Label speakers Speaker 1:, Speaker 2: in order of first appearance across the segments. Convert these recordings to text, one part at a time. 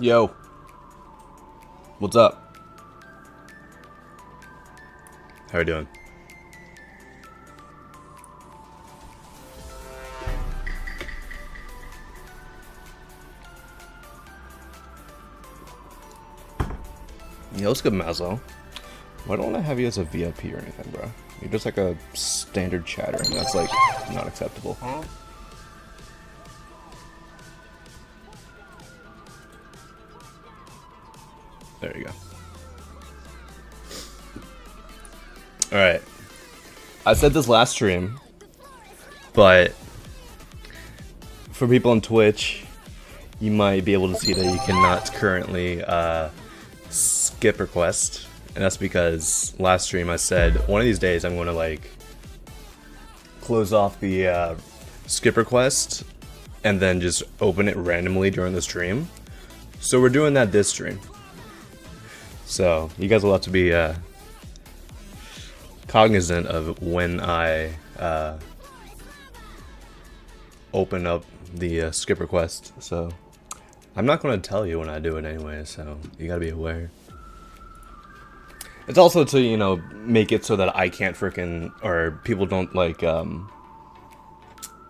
Speaker 1: Yo, what's up?
Speaker 2: How are you doing?
Speaker 1: Yo, what's good, Mazlo? Why don't I have you as a VIP or anything, bro? You're just like a standard chatter, and that's like not acceptable.
Speaker 2: Huh?
Speaker 1: There you go. Alright. I said this last stream, but for people on Twitch, you might be able to see that you cannot currently skip request. And that's because last stream I said one of these days I'm going to like close off the skip request and then just open it randomly during the stream. So we're doing that this stream. So you guys will have to be cognizant of when I open up the skip request. So I'm not going to tell you when I do it anyway, so you gotta be aware. It's also to, you know, make it so that I can't freaking, or people don't like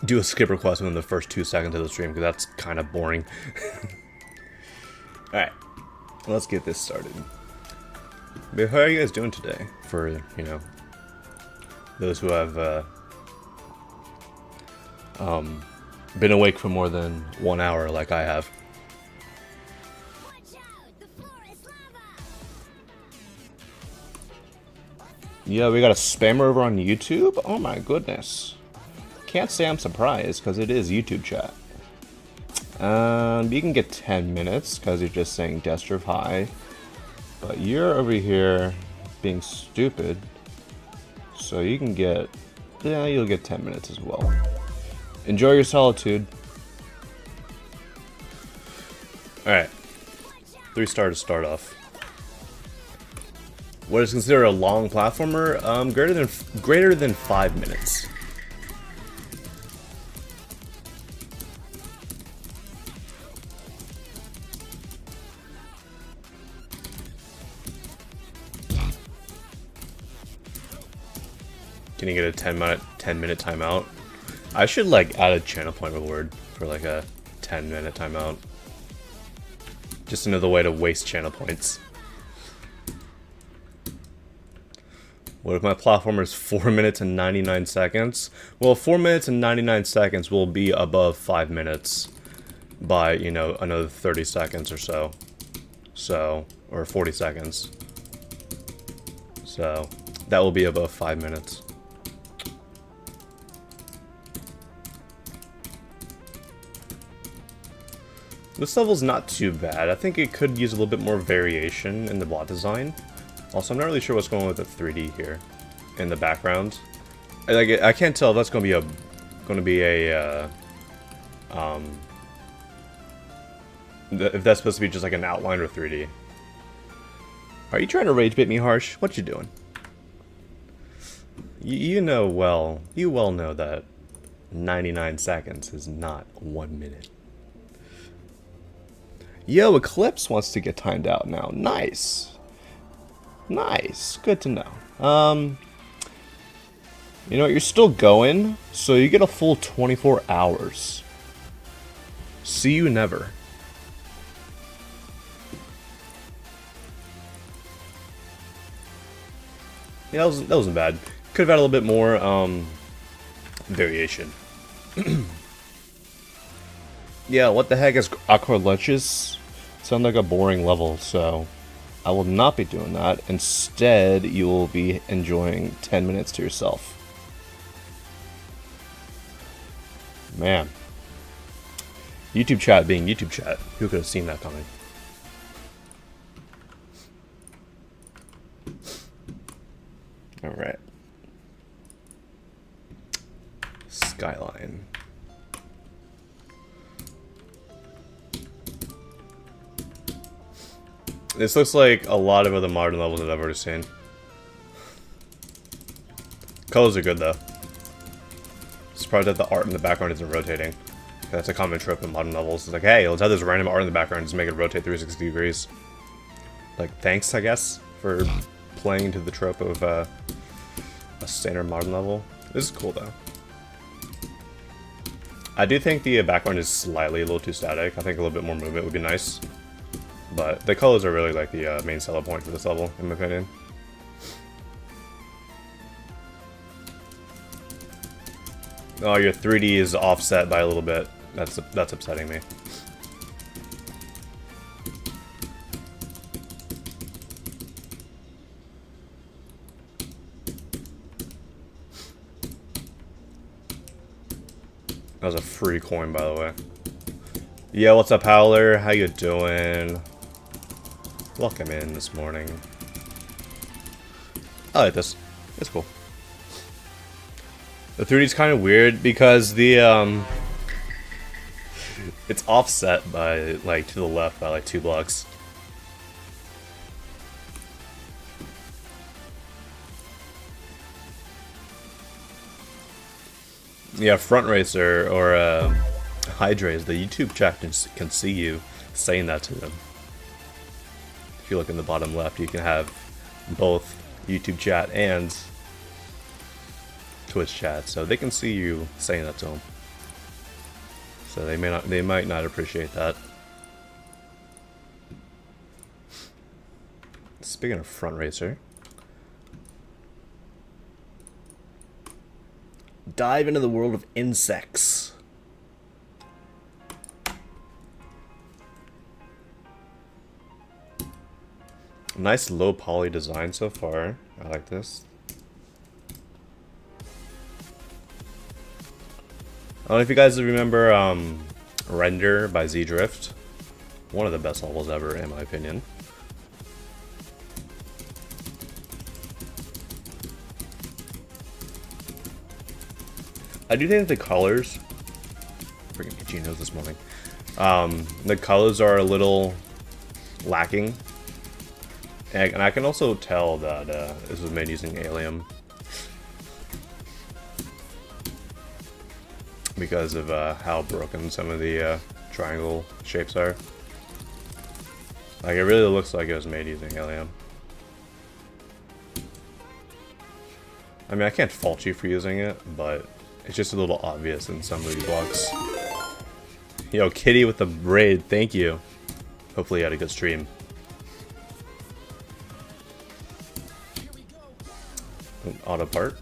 Speaker 1: do a skip request within the first 2 seconds of the stream, because that's kind of boring. Alright, let's get this started. But how are you guys doing today? For, you know, those who have been awake for more than 1 hour like I have. Yeah, we got a spammer over on YouTube? Oh my goodness. Can't say I'm surprised, because it is YouTube chat. You can get 10 minutes, because you're just saying Destruve hi. But you're over here being stupid. So you can get... yeah, you'll get 10 minutes as well. Enjoy your solitude. Alright. 3-star to start off. What is considered a long platformer? Greater than 5 minutes. Can you get a 10 minute timeout? I should like add a channel point reward for like a 10-minute timeout. Just another way to waste channel points. What if my platformer is 4 minutes and 99 seconds? Well, 4 minutes and 99 seconds will be above 5 minutes by, you know, another 30 seconds or so. Or 40 seconds. So, that will be above 5 minutes. This level's not too bad. I think it could use a little bit more variation in the bot design. Also, I'm not really sure what's going on with the 3D here in the background. I can't tell if that's going to be a if that's supposed to be just like an outline or 3D. Are you trying to rage bait me, Harsh? What you doing? You well know that 99 seconds is not 1 minute. Yo, Eclipse wants to get timed out now. Nice. Nice. Good to know. You know what? You're still going, so you get a full 24 hours. See you never. Yeah, that wasn't bad. Could have had a little bit more variation. Yeah, what the heck is Aqualunches? Sound like a boring level, so I will not be doing that. Instead, you will be enjoying 10 minutes to yourself. Man. YouTube chat being YouTube chat. Who could have seen that coming? Alright. Skyline. This looks like a lot of other modern levels that I've already seen. Colors are good though. Surprised that the art in the background isn't rotating. That's a common trope in modern levels. It's like, hey, let's have this random art in the background, just make it rotate 360 degrees. Like, thanks, I guess, for playing into the trope of a standard modern level. This is cool, though. I do think the background is slightly a little too static. I think a little bit more movement would be nice. But the colors are really like the main selling point for this level, in my opinion. Oh, your 3D is offset by a little bit. That's upsetting me. That was a free coin, by the way. Yeah, what's up, Howler? How you doing? Welcome in this morning. I like this. It's cool. The 3D is kind of weird because the it's offset by like to the left by like 2 blocks. Yeah, Front Racer or Hydra's, the YouTube chat can see you saying that to them. If you look in the bottom left, you can have both YouTube chat and Twitch chat, so they can see you saying that to them. So they might not appreciate that. Speaking of Front Racer, dive into the world of insects. Nice low poly design so far. I like this. I don't know if you guys remember Render by Z-Drift. One of the best levels ever, in my opinion. I do think the colors... Freaking itchy nose this morning. The colors are a little lacking. And I can also tell that this was made using Alien. Because of how broken some of the triangle shapes are. Like, it really looks like it was made using Alien. I mean, I can't fault you for using it, but it's just a little obvious in some movie blocks. Yo, Kitty with the braid, thank you. Hopefully you had a good stream. An auto part.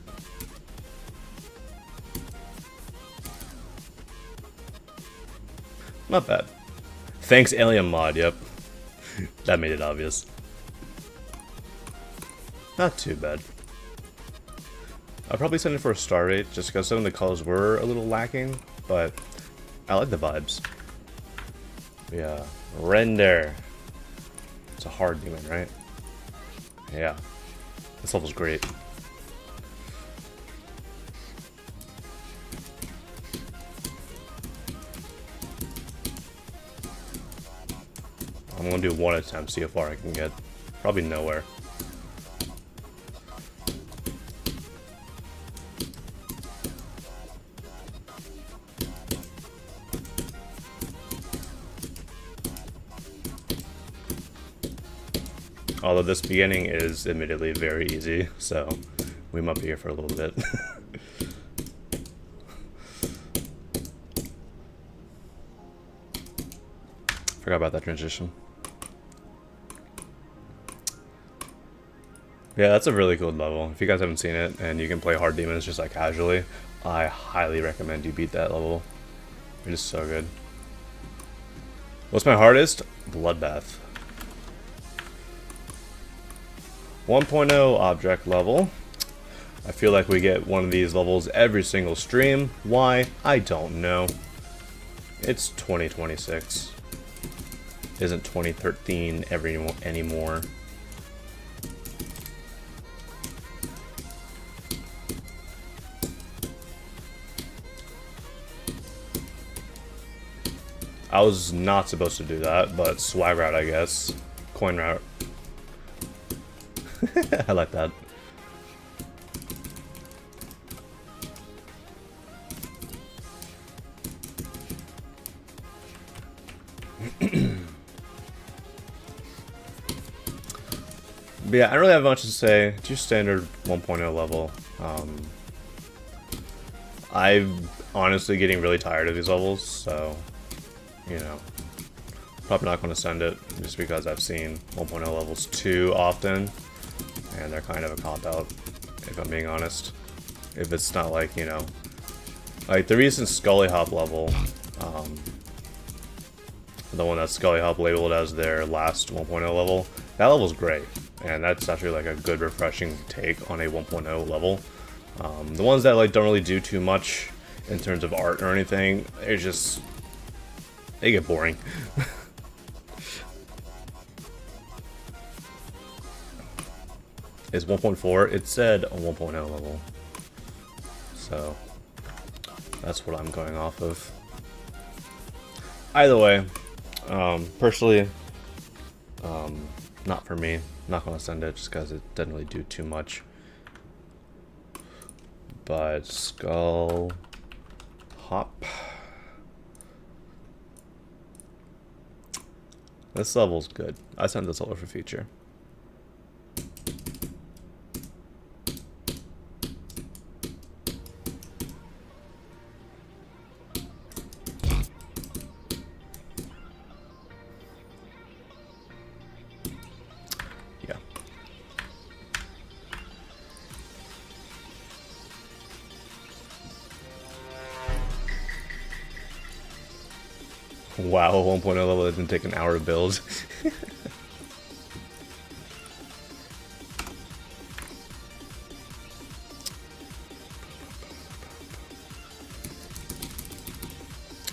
Speaker 1: Not bad. Thanks, Alien Mod, yep. That made it obvious. Not too bad. I'll probably send it for a star rate, just because some of the colors were a little lacking, but I like the vibes. Yeah. Render. It's a hard demon, right? Yeah. This level's great. I'm gonna do one attempt, see how far I can get. Probably nowhere. Although this beginning is admittedly very easy, so we might be here for a little bit. Forgot about that transition. Yeah, that's a really cool level. If you guys haven't seen it and you can play hard demons just like casually, I highly recommend you beat that level. It is so good. What's my hardest? Bloodbath. 1.0 object level. I feel like we get one of these levels every single stream. Why? I don't know. It's 2026. Isn't 2013 anymore. I was not supposed to do that, but swag route, I guess. Coin route. I like that. But yeah, I don't really have much to say. It's your standard 1.0 level. I'm honestly getting really tired of these levels, so, you know, probably not going to send it just because I've seen 1.0 levels too often, and they're kind of a cop-out, if I'm being honest. If it's not like, you know, like the recent Scully Hop level, the one that Scully Hop labeled as their last 1.0 level, that level's great, and that's actually like a good refreshing take on a 1.0 level. The ones that like don't really do too much in terms of art or anything, it's just, they get boring. It's 1.4. It said a 1.0 level, so that's what I'm going off of. Either way, personally, not for me. Not gonna send it just because it doesn't really do too much. But Skull Hop. This level's good. I sent this over for feature. Yeah. Wow, 1.0 level doesn't take an hour to build.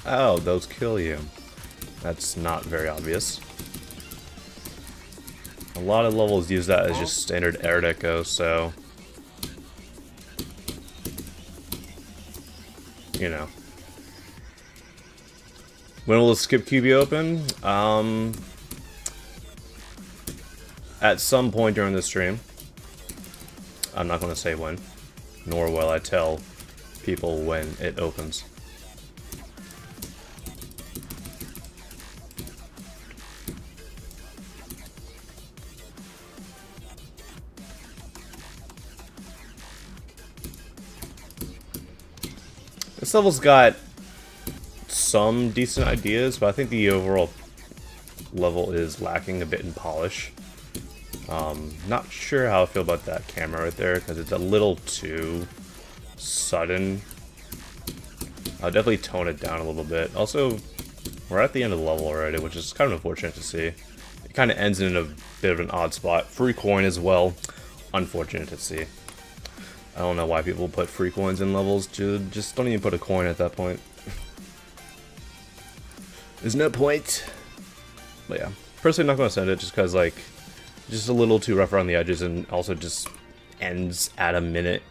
Speaker 1: Oh, those kill you. That's not very obvious. A lot of levels use that as just standard air deco, so, you know. When will the skip queue be open? At some point during the stream. I'm not going to say when, nor will I tell people when it opens. This level's got some decent ideas, but I think the overall level is lacking a bit in polish. Not sure how I feel about that camera right there, because it's a little too sudden. I'll definitely tone it down a little bit. Also, we're at the end of the level already, which is kind of unfortunate to see. It kind of ends in a bit of an odd spot. Free coin as well. Unfortunate to see. I don't know why people put free coins in levels, dude. Just don't even put a coin at that point. There's no point. But yeah, personally not going to send it just because, like, just a little too rough around the edges, and also just ends at a minute.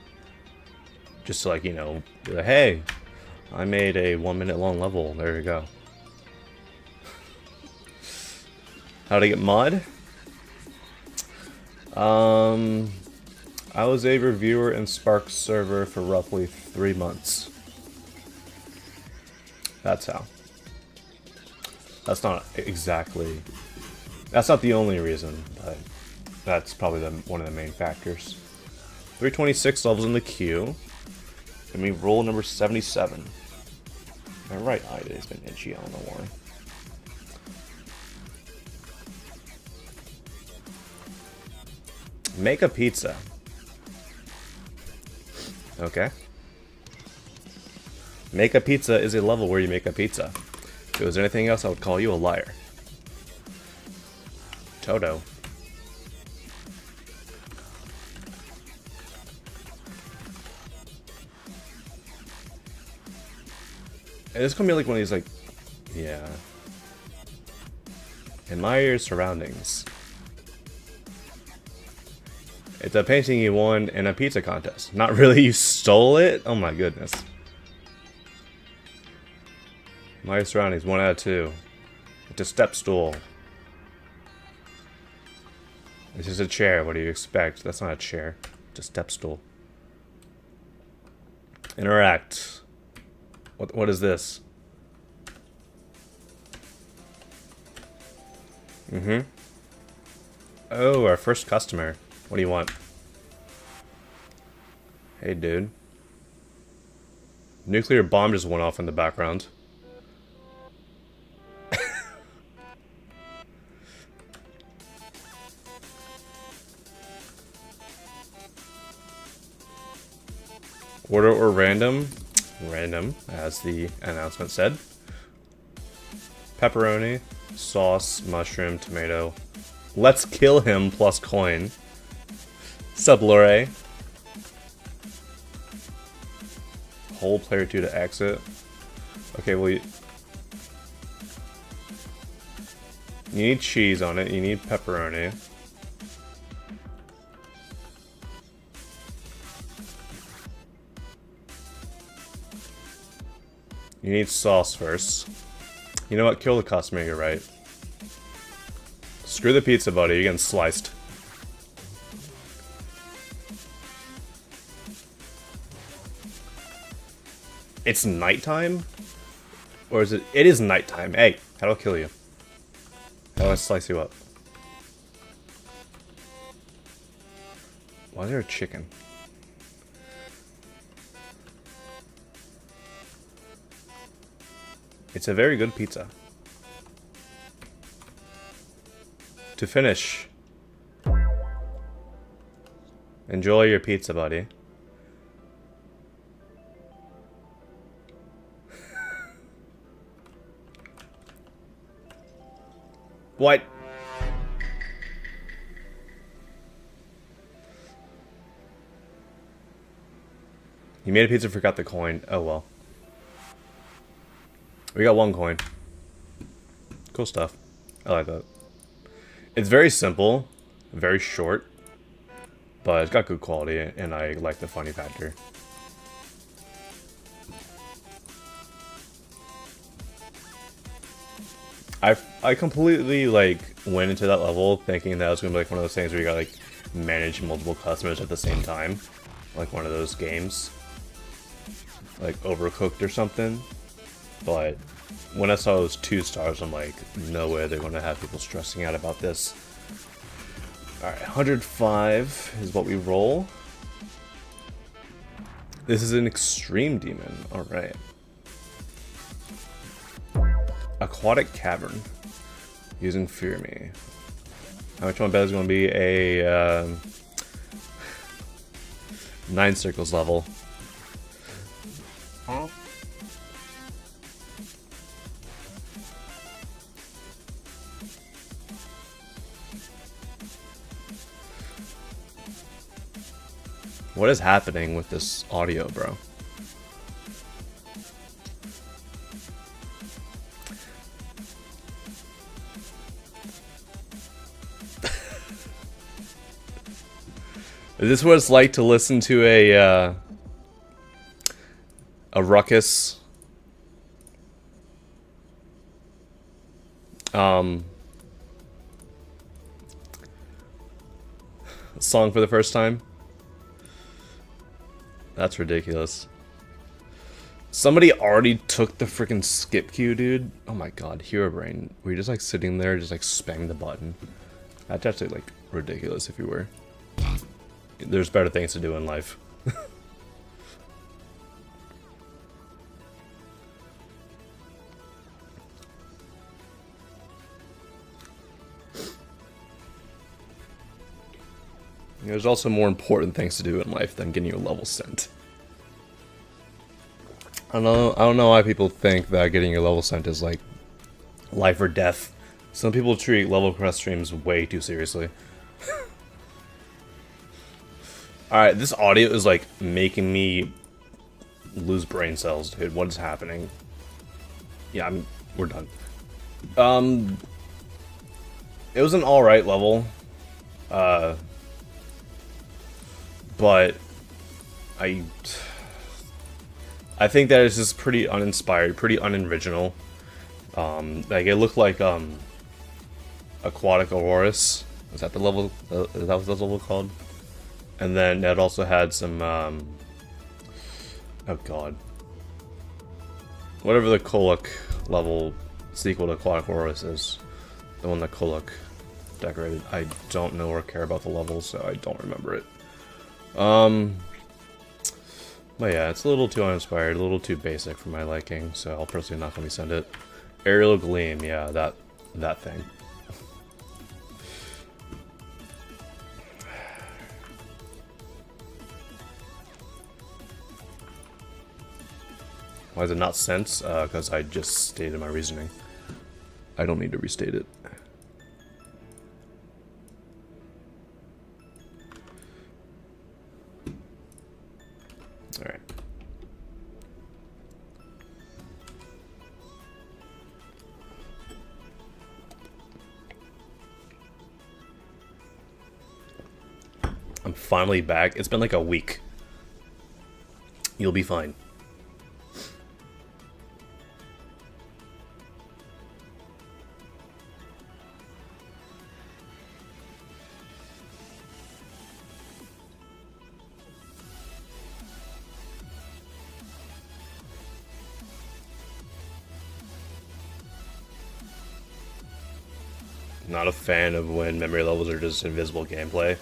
Speaker 1: Just to, like, you know, be like, hey, I made a 1 minute long level. There you go. How to get mod? I was a reviewer in Spark's server for roughly 3 months. That's how. That's not exactly... That's not the only reason, but that's probably one of the main factors. 326 levels in the queue. And we roll number 77. My right eye today's been itchy, I don't know why. Make a pizza. Okay. Make a pizza is a level where you make a pizza. If it was anything else, I would call you a liar. Toto. And it's gonna be like one of these, like, yeah. Admire your surroundings. It's a painting you won in a pizza contest. Not really, you stole it? Oh my goodness. My surroundings, 1 out of 2. It's a step stool. This is a chair, what do you expect? That's not a chair. It's a step stool. Interact. What is this? Oh, our first customer. What do you want? Hey, dude. Nuclear bomb just went off in the background. Order or random? Random, as the announcement said. Pepperoni, sauce, mushroom, tomato. Let's kill him plus coin. Sup, Lore? Hold player 2 to exit. Okay, well, you need cheese on it. You need pepperoni. You need sauce first. You know what? Kill the customer, you're right. Screw the pizza, buddy. You're getting sliced. It's nighttime? Or is it? It is nighttime. Hey, how do I kill you? How do I slice you up? Why is there a chicken? It's a very good pizza. To finish. Enjoy your pizza, buddy. What? You made a pizza, forgot the coin. Oh well. We got 1 coin. Cool stuff. I like that. It's very simple, very short, but it's got good quality, and I like the funny factor. I completely like went into that level thinking that it was gonna be like one of those things where you gotta like manage multiple customers at the same time, like one of those games, like Overcooked or something. But when I saw those 2 stars, I'm like, no way they're gonna have people stressing out about this. Alright, 105 is what we roll. This is an extreme demon. Alright. Aquatic cavern. Using Fear Me. How much one bet is going to be a 9 circles level. What is happening with this audio, bro? Is this what it's like to listen to a ruckus song for the first time? That's ridiculous. Somebody already took the freaking skip queue, dude. Oh my god, Hero Brain. Were you just like sitting there, just like spamming the button? That's actually like ridiculous if you were. There's better things to do in life. There's also more important things to do in life than getting your level sent. I don't know why people think that getting your level sent is like life or death. Some people treat level quest streams way too seriously. Alright, this audio is like making me lose brain cells, dude. What is happening? Yeah, we're done. It was an alright level. But I think that it's just pretty uninspired, pretty unoriginal. Like it looked like Aquatic Auroras. Was that the level? Is that what the level called? And then it also had some oh god, whatever the Kolok level sequel to Aquatic Auroras is, the one that Kolok decorated. I don't know or care about the levels, so I don't remember it. But yeah, it's a little too uninspired, a little too basic for my liking, so I'll personally not let me send it. Aerial Gleam, yeah, that thing. Why is it not sent? Because I just stated my reasoning. I don't need to restate it. Alright. I'm finally back. It's been like a week. You'll be fine. Not a fan of when memory levels are just invisible gameplay.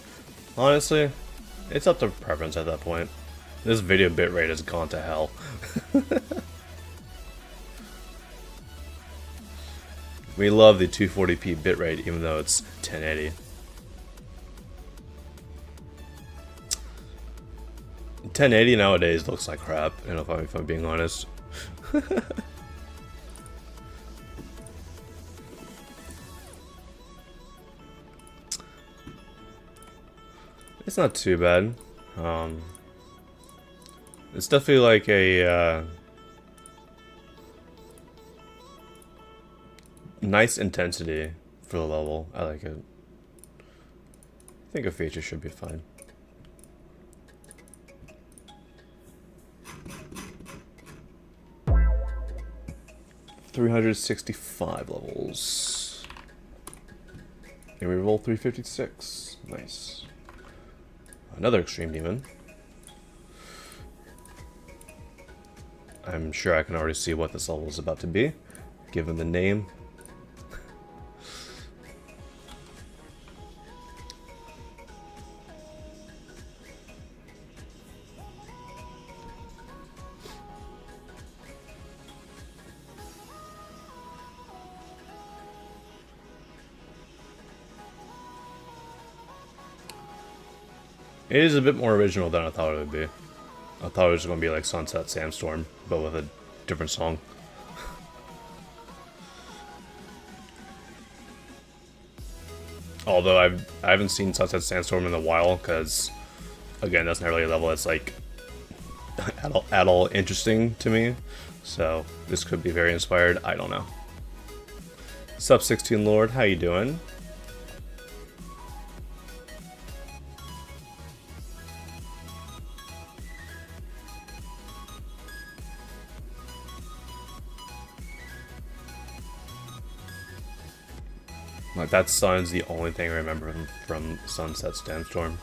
Speaker 1: Honestly, it's up to preference at that point. This video bitrate has gone to hell. We love the 240p bitrate even though it's 1080. 1080 nowadays looks like crap, you know, if I'm being honest. It's not too bad. It's definitely like a nice intensity for the level. I like it. I think a feature should be fine. $365 levels. And we roll 356. Nice. Another Extreme Demon. I'm sure I can already see what this level is about to be, given the name. It is a bit more original than I thought it would be. I thought it was going to be like Sunset Sandstorm, but with a different song. Although I haven't seen Sunset Sandstorm in a while, because again, that's not really a level that's like at all interesting to me. So this could be very inspired. I don't know. Sup 16 Lord, how you doing? Like, that sun's the only thing I remember from Sunset Sandstorm.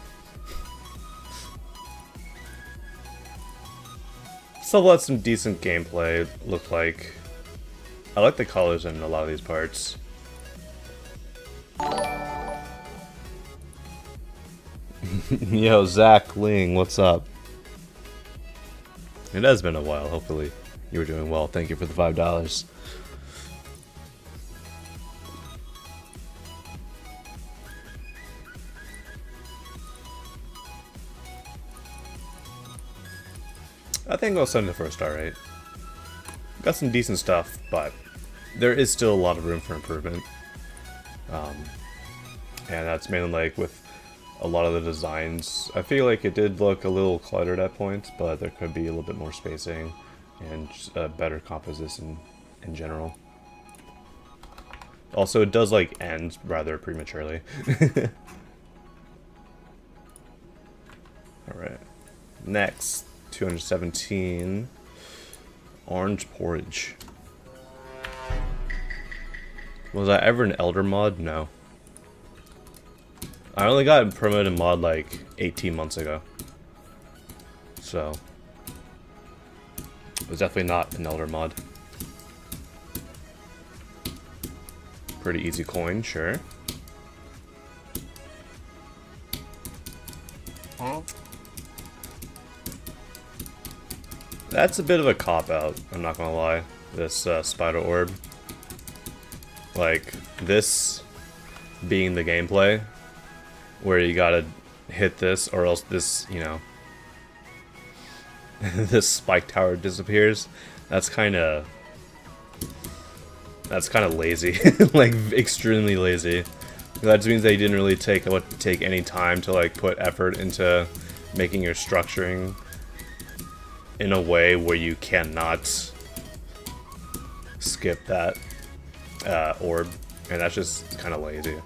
Speaker 1: Still let some decent gameplay look like. I like the colors in a lot of these parts. Yo, Zach Ling, what's up? It has been a while, hopefully you were doing well. Thank you for the $5. I think I'll send it for a star rate. Got some decent stuff, but there is still a lot of room for improvement. And that's mainly like with a lot of the designs. I feel like it did look a little cluttered at points, but there could be a little bit more spacing and just a better composition in general. Also, it does like end rather prematurely. Alright. Next. 217 Orange Porridge. Was I ever an Elder mod? No. I only got promoted mod like 18 months ago. So it was definitely not an Elder mod. Pretty easy coin, sure. That's a bit of a cop-out, I'm not gonna lie. This spider orb. Like, this being the gameplay, where you gotta hit this or else this, you know, this spike tower disappears. That's kind of lazy, like extremely lazy. That just means they didn't really take any time to like put effort into making your structuring in a way where you cannot skip that orb, and that's just kind of lazy.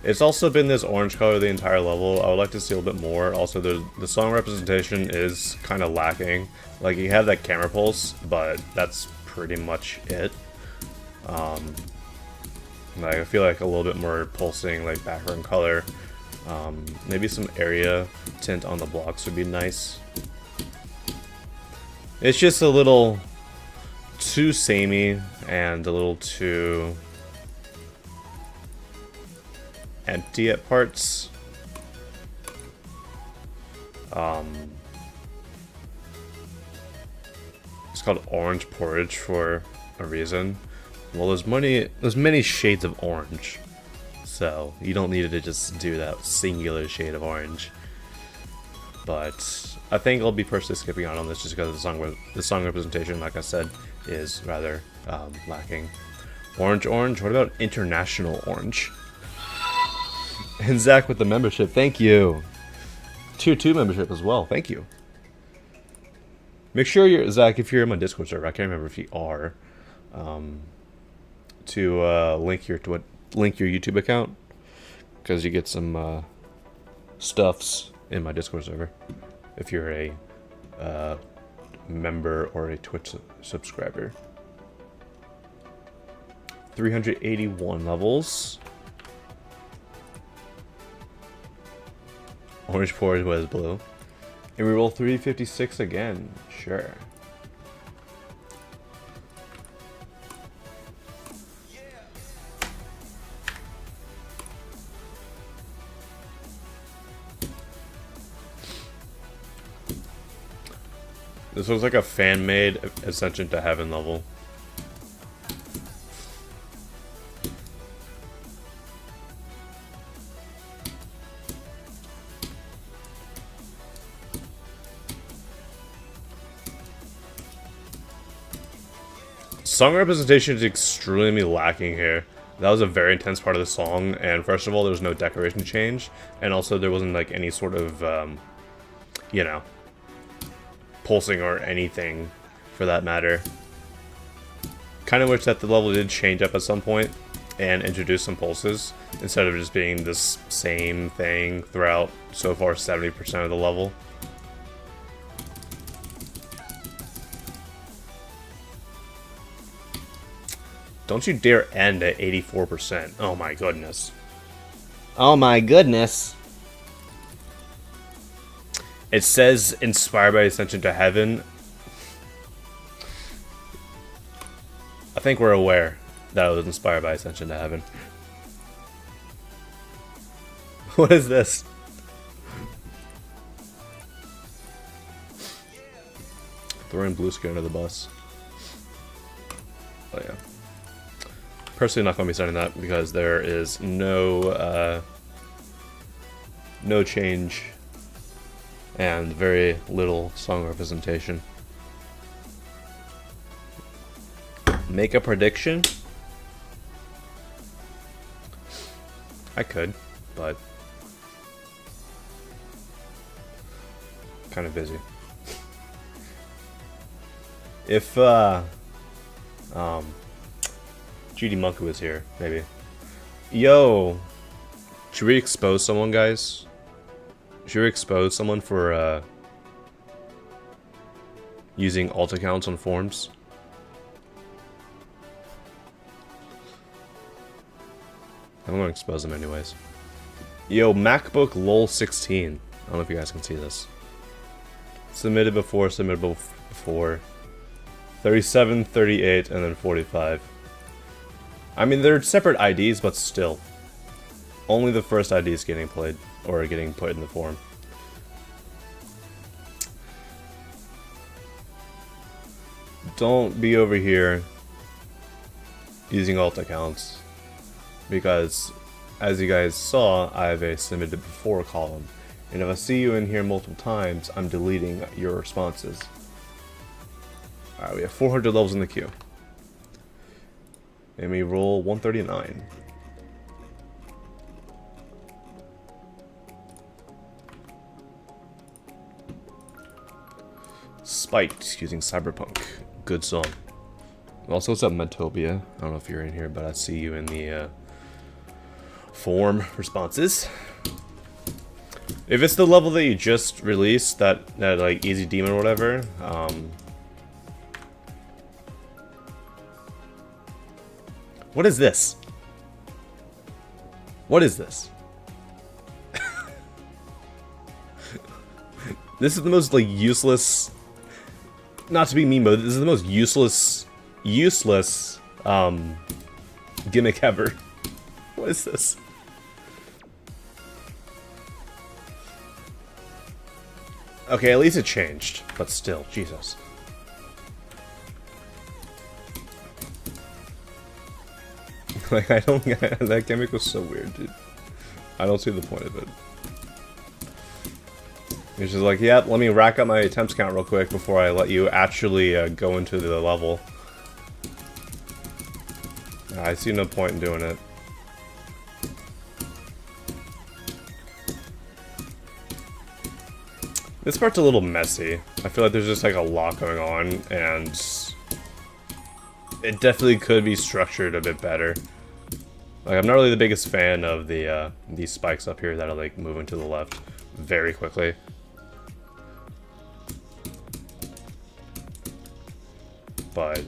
Speaker 1: It's also been this orange color the entire level. I would like to see a little bit more. Also, the song representation is kind of lacking. Like, you have that camera pulse, but that's pretty much it. Like, I feel like a little bit more pulsing, like background color. Maybe some area tint on the blocks would be nice. It's just a little too samey and a little too empty at parts. It's called orange porridge for a reason. Well, there's many shades of orange, so you don't need to just do that singular shade of orange. But I think I'll be personally skipping out on this just because the song representation, like I said, is rather lacking. Orange. What about international orange? And Zach with the membership, thank you. Tier 2 membership as well, thank you. Make sure you're, Zach, if you're in my Discord server, I can't remember if you are, to link your YouTube account, because you get some stuffs in my Discord server if you're a member or a Twitch subscriber. 381 levels. Orange porridge was blue. And we roll 356 again. Sure. This looks like a fan-made Ascension to Heaven level. Song representation is extremely lacking here. That was a very intense part of the song, and first of all, there was no decoration change, and also there wasn't like any sort of, you know, pulsing or anything for that matter. Kind of wish that the level did change up at some point and introduce some pulses instead of just being this same thing throughout so far 70% of the level. Don't you dare end at 84%. Oh my goodness. Oh my goodness. It says inspired by Ascension to Heaven. I think we're aware that it was inspired by Ascension to Heaven. What is this? Throwing blue screen under the bus. Oh yeah. Personally not going to be starting that because there is no change and very little song representation. Make a prediction? I could, but kind of busy. If GD Monkey was here, maybe. Yo, should we expose someone, guys? Should we expose someone for using alt accounts on forums? I'm gonna expose them anyways. Yo, MacBook LOL 16. I don't know if you guys can see this. Submitted before, 37, 38, and then 45. I mean, they're separate IDs, but still. Only the first ID is getting played, or getting put in the forum. don't be over here using alt accounts, because as you guys saw, I have a submitted before column, and if I see you in here multiple times, I'm deleting your responses. Alright, we have 400 levels in the queue. And we roll 139. Spiked using Cyberpunk. Good song. Also, what's up, Metopia? I don't know if you're in here, but I see you in the form responses. If it's the level that you just released, that like easy demon or whatever, what is this? What is this? This is the most like useless. Not to be mean, but this is the most useless gimmick ever. What is this? Okay, at least it changed, but still, Jesus. Like, I don't get that gimmick was so weird, dude. I don't see the point of it. It's just like, yep, let me rack up my attempts count real quick before I let you actually go into the level. I see no point in doing it. This part's a little messy. I feel like there's just like a lot going on, and it definitely could be structured a bit better. Like, I'm not really the biggest fan of the these spikes up here that are like moving to the left very quickly. But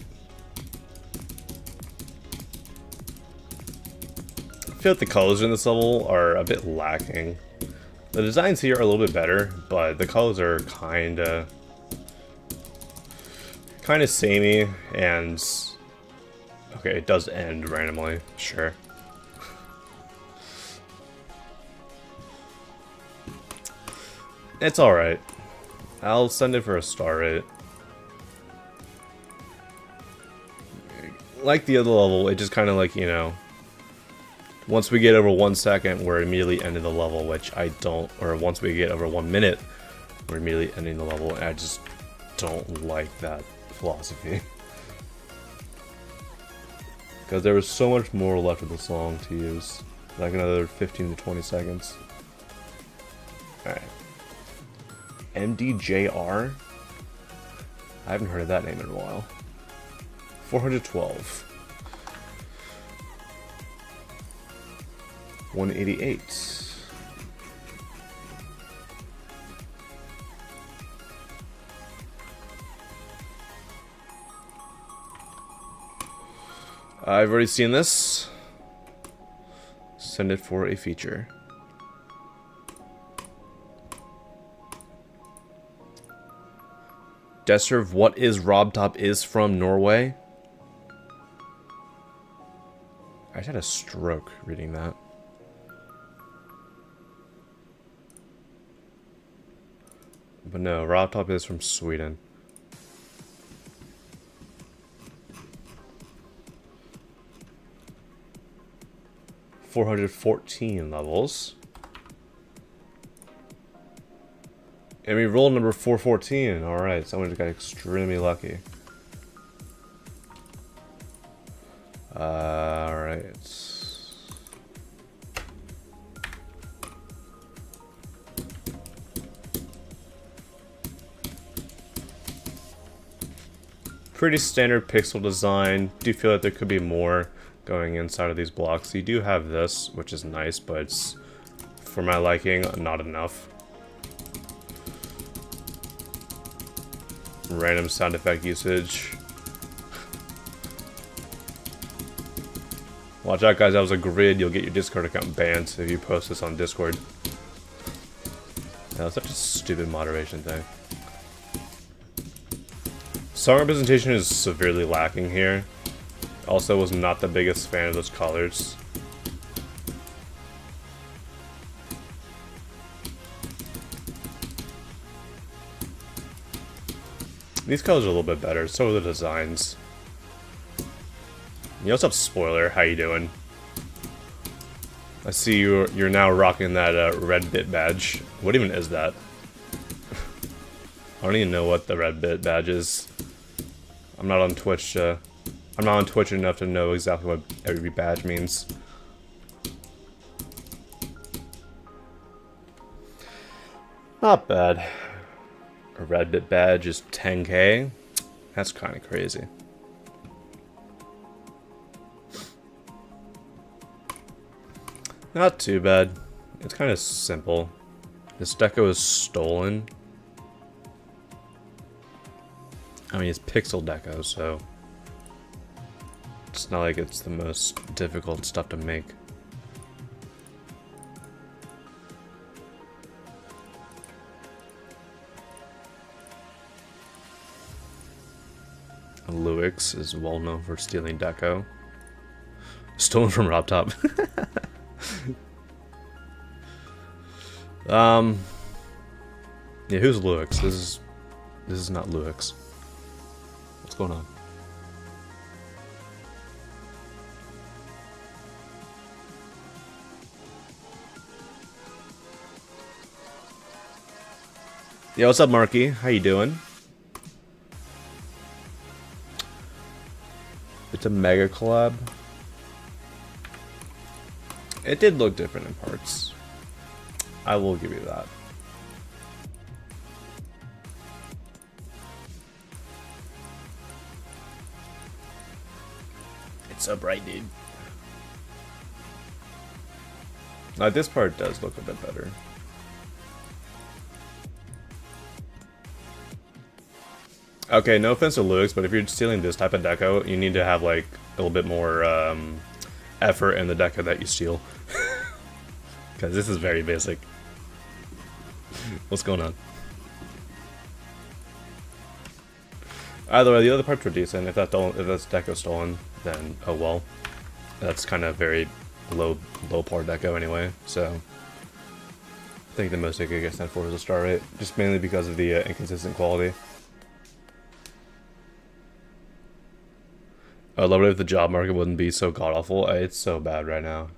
Speaker 1: I feel like the colors in this level are a bit lacking. The designs here are a little bit better, but the colors are kinda samey, and okay, it does end randomly, sure. It's alright. I'll send it for a star rate. Like the other level, it just kind of like, you know, once we get over 1 second, we're immediately ending the level, which I don't, or once we get over 1 minute, we're immediately ending the level, and I just don't like that philosophy. Because there was so much more left of the song to use, like another 15 to 20 seconds. Alright. MDJR? I haven't heard of that name in a while. 412. 188. I've already seen this. Send it for a feature. Deserve, what is Rob Top is from Norway? I just had a stroke reading that. But no, Rob Top is from Sweden. $414 levels. And we rolled number 414. Alright, someone just got extremely lucky. Alright. Pretty standard pixel design. Do feel like there could be more going inside of these blocks. You do have this, which is nice, but it's, for my liking, not enough. Random sound effect usage. Watch out, guys, that was a grid. You'll get your Discord account banned if you post this on Discord. That was such a stupid moderation thing. Song representation is severely lacking here. Also was not the biggest fan of those colors. These colors are a little bit better, so are the designs. Yo, what's up, Spoiler? How you doing? I see you're now rocking that red bit badge. What even is that? I don't even know what the red bit badge is. I'm not on Twitch. I'm not on Twitch enough to know exactly what every badge means. Not bad. A red bit badge is 10k. That's kind of crazy. Not too bad. It's kind of simple. This deco is stolen. I mean, it's pixel deco, so it's not like it's the most difficult stuff to make. Luix is well known for stealing deco. Stolen from RobTop. Yeah, who's Luix? This is not Luix. What's going on? Yeah, what's up, Marky? How you doing? It's a mega collab. It did look different in parts. I will give you that. It's so bright, dude. This part does look a bit better. Okay, no offense to Luix, but if you're stealing this type of deco, you need to have like a little bit more effort in the deco that you steal. Because this is very basic. What's going on? Either way, the other parts were decent. If that's deco stolen, then oh well. That's kind of very low par deco anyway. So I think the most I could get sent for is a star rate, just mainly because of the inconsistent quality. I'd love it if the job market wouldn't be so god awful. It's so bad right now.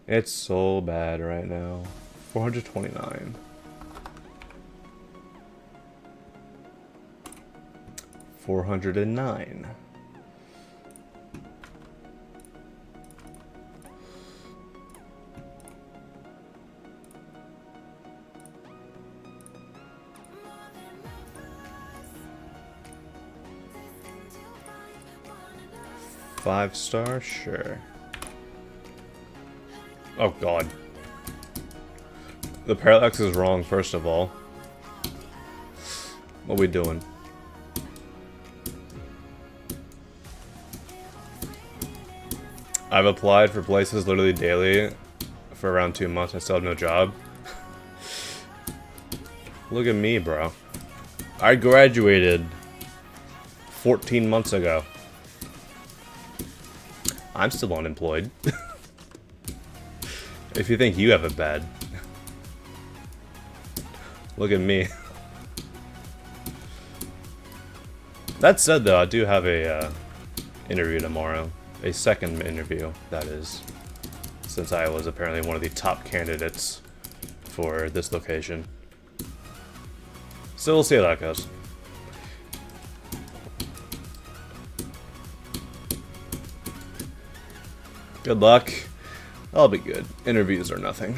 Speaker 1: It's so bad right now. 429. 409. Five-star? Sure. Oh god. The parallax is wrong, first of all. What are we doing? I've applied for places literally daily for around 2 months. I still have no job. Look at me, bro. I graduated 14 months ago. I'm still unemployed. If you think you have it bad. Look at me. That said though, I do have a interview tomorrow. A second interview, that is. Since I was apparently one of the top candidates for this location. So we'll see how that goes. Good luck. I'll be good. Interviews are nothing.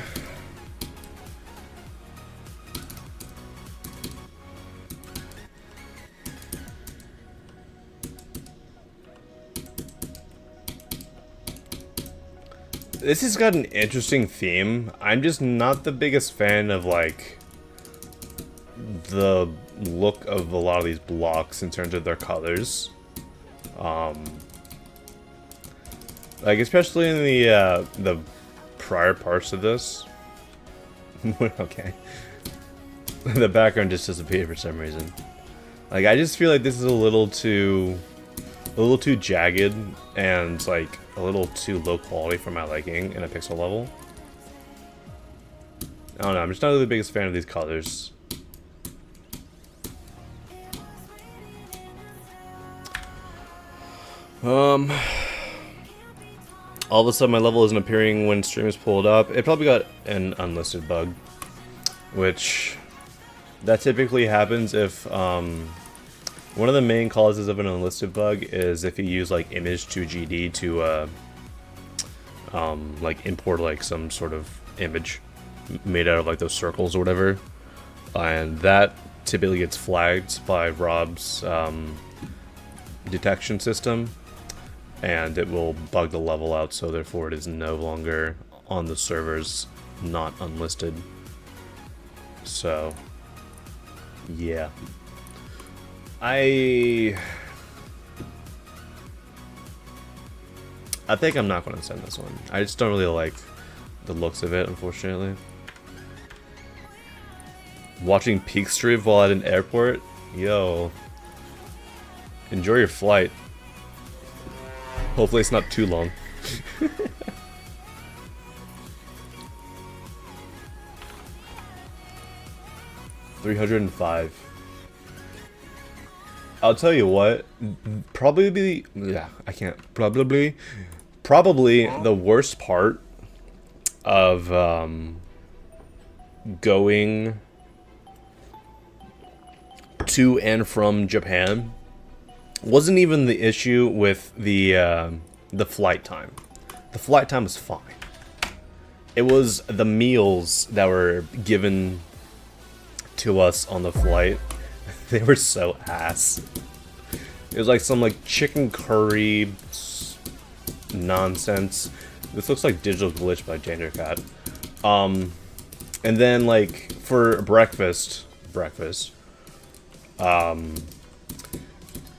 Speaker 1: This has got an interesting theme. I'm just not the biggest fan of, like, the look of a lot of these blocks in terms of their colors. Like, especially in the prior parts of this. Okay. The background just disappeared for some reason. Like, I just feel like this is a little too jagged and, like, a little too low quality for my liking in a pixel level. I don't know, I'm just not really the biggest fan of these colors. Um, all of a sudden my level isn't appearing when stream is pulled up. It probably got an unlisted bug, which that typically happens if one of the main causes of an unlisted bug is if you use like image to GD to like import like some sort of image made out of like those circles or whatever, and that typically gets flagged by Rob's detection system, and it will bug the level out, so therefore it is no longer on the servers, not unlisted. So yeah, I think I'm not going to send this one. I just don't really like the looks of it, unfortunately. Watching peak stream while at an airport? Yo. Enjoy your flight. Hopefully it's not too long. $305. I'll tell you what, probably the worst part of going to and from Japan wasn't even the issue with the flight time. The flight time was fine. It was the meals that were given to us on the flight. They were so ass. It was like some like chicken curry nonsense. This looks like Digital Glitch by Jandercat. And then like for breakfast,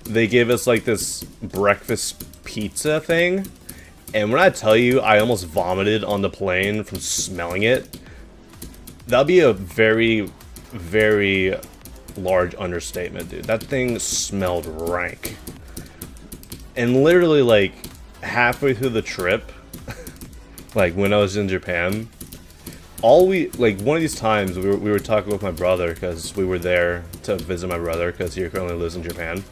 Speaker 1: they gave us like this breakfast pizza thing, and when I tell you I almost vomited on the plane from smelling it, that'll be a very, very large understatement, dude. That thing smelled rank. And literally like halfway through the trip, like when I was in Japan, one of these times we were talking with my brother, because we were there to visit my brother because he currently lives in Japan.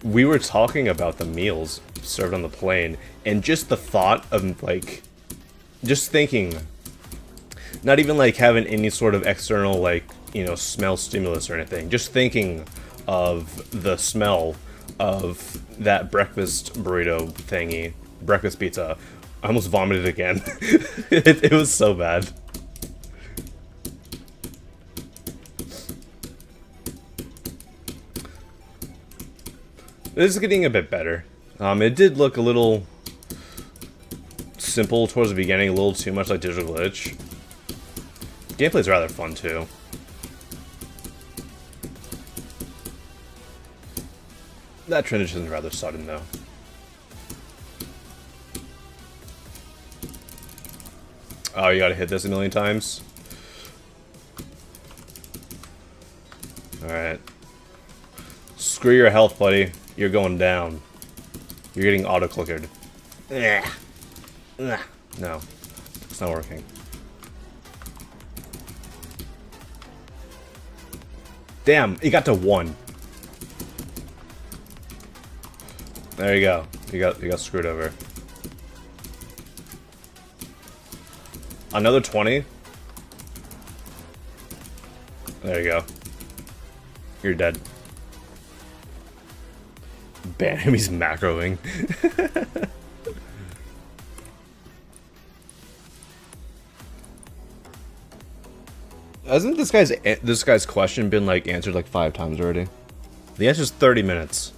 Speaker 1: We were talking about the meals served on the plane, and just the thought of like, just thinking, not even like having any sort of external like, you know, smell stimulus or anything, just thinking of the smell of that breakfast burrito thingy, breakfast pizza, I almost vomited again. It was so bad. This is getting a bit better. It did look a little simple towards the beginning, a little too much like Digital Glitch. Gameplay's rather fun too. That transition is rather sudden though. Oh, you gotta hit this a million times? Alright. Screw your health, buddy. You're going down. You're getting auto-clickered. No. It's not working. Damn, it got to 1. There you go. You got screwed over. Another 20? There you go. You're dead. Ban him, he's macroing. Hasn't this guy's question been like answered like 5 times already? The answer's 30 minutes.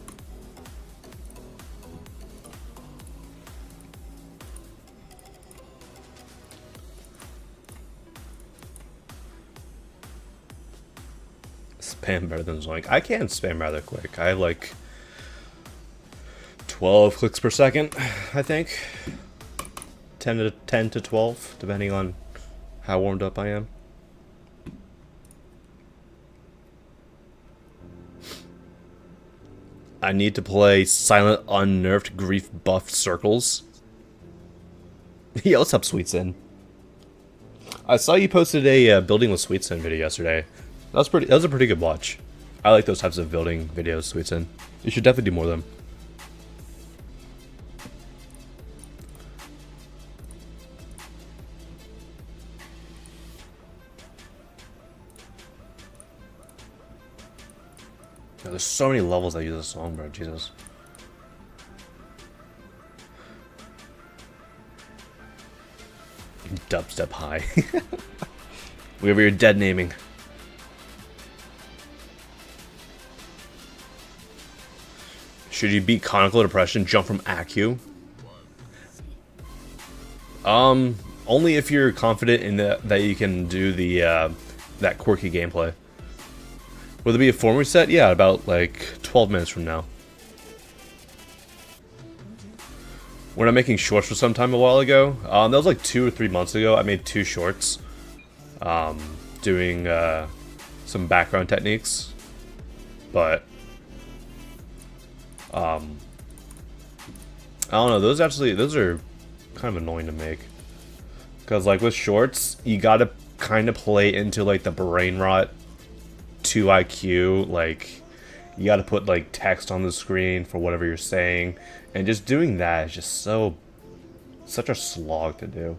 Speaker 1: Spam better than Zoink. I can spam rather quick. I have like 12 clicks per second, I think. 10 to 12, depending on how warmed up I am. I need to play Silent Unnerved Grief Buffed Circles. Yo, what's up, Sweetsin? I saw you posted a building with Sweetsin video yesterday. That was a pretty good watch. I like those types of building videos, Sweetsin. You should definitely do more of them. God, there's so many levels that use this song, bro. Jesus. Dubstep high. We have your dead naming. Should you beat Conical Depression, jump from ACU? Only if you're confident in that you can do the that quirky gameplay. Will there be a form reset? Yeah, about like 12 minutes from now. When I'm making shorts for some time a while ago, that was like 2 or 3 months ago. I made 2 shorts, doing some background techniques, but I don't know. Those are kind of annoying to make, because like with shorts, you gotta kind of play into like the brain rot 2 IQ, like you gotta put like text on the screen for whatever you're saying, and just doing that is just such a slog to do.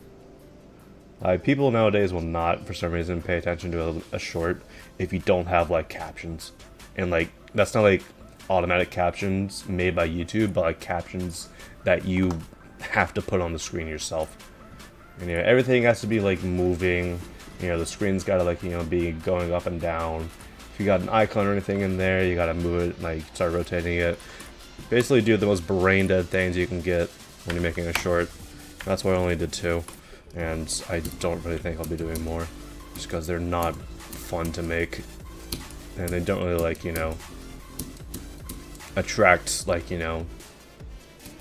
Speaker 1: People nowadays will not, for some reason, pay attention to a short if you don't have like captions, and like that's not like automatic captions made by YouTube, but like captions that you have to put on the screen yourself. And, you know, everything has to be like moving. You know, the screen's gotta like, you know, be going up and down. If you got an icon or anything in there, you gotta move it, like start rotating it. Basically do the most brain dead things you can get when you're making a short. That's why I only did 2, and I don't really think I'll be doing more, just because they're not fun to make, and they don't really like, you know, attract like, you know,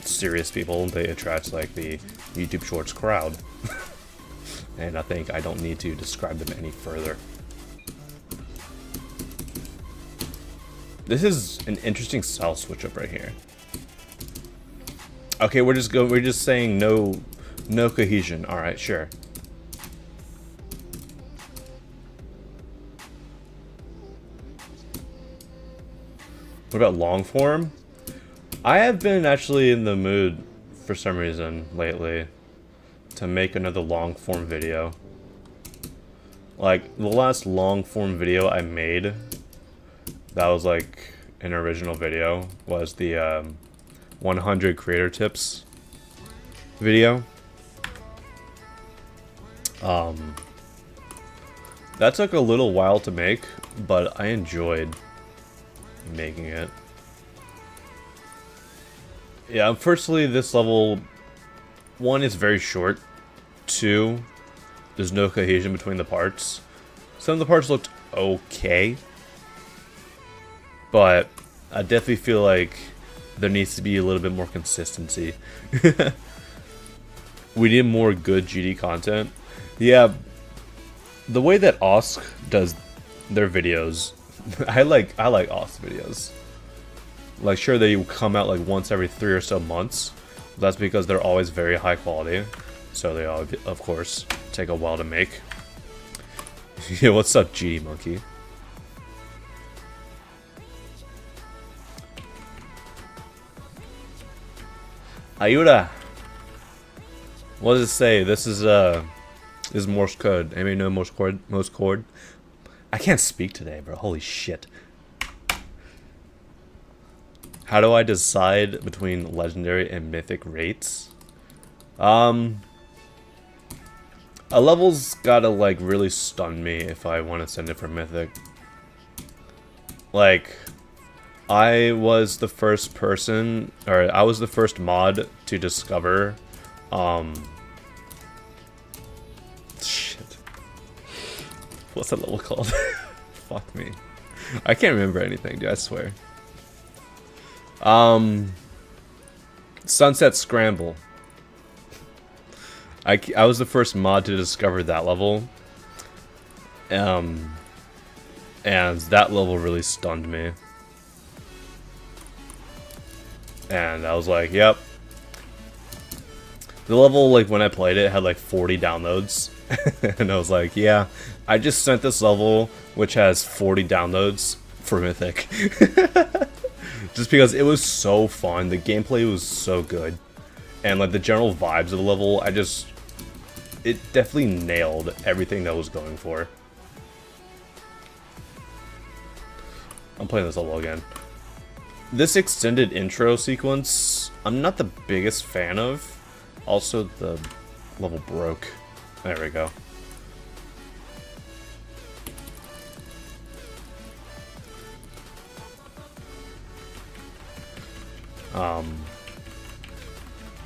Speaker 1: serious people. They attract like the YouTube Shorts crowd. And I think I don't need to describe them any further. This is an interesting style switch up right here. Okay, we're just saying no cohesion. All right, sure. What about long form? I have been actually in the mood for some reason lately to make another long form video. Like the last long form video I made, that was like an original video, was the 100 creator tips video. That took a little while to make, but I enjoyed making it. Yeah, firstly, this level, 1, is very short. 2, there's no cohesion between the parts. Some of the parts looked okay, but I definitely feel like there needs to be a little bit more consistency. We need more good GD content. Yeah, the way that Osk does their videos, I like Osk videos. Like, sure, they come out like once every 3 or so months. That's because they're always very high quality, so they all, of course, take a while to make. Yeah, what's up, G Monkey? Ayuda. What does it say? This is Morse code. Anybody know Morse code? I can't speak today, bro. Holy shit. How do I decide between legendary and mythic rates? A level's gotta like really stun me if I want to send it for mythic. Like, I was the first person, or I was the first mod to discover, shit. What's that level called? Fuck me. I can't remember anything, dude, I swear. Sunset Scramble. I was the first mod to discover that level. And that level really stunned me. And I was like, yep. The level, like, when I played it, had like 40 downloads. And I was like, yeah, I just sent this level, which has 40 downloads, for Mythic. Just because it was so fun. The gameplay was so good. And like the general vibes of the level, it definitely nailed everything that I was going for. I'm playing this level again. This extended intro sequence, I'm not the biggest fan of. Also, the level broke. There we go.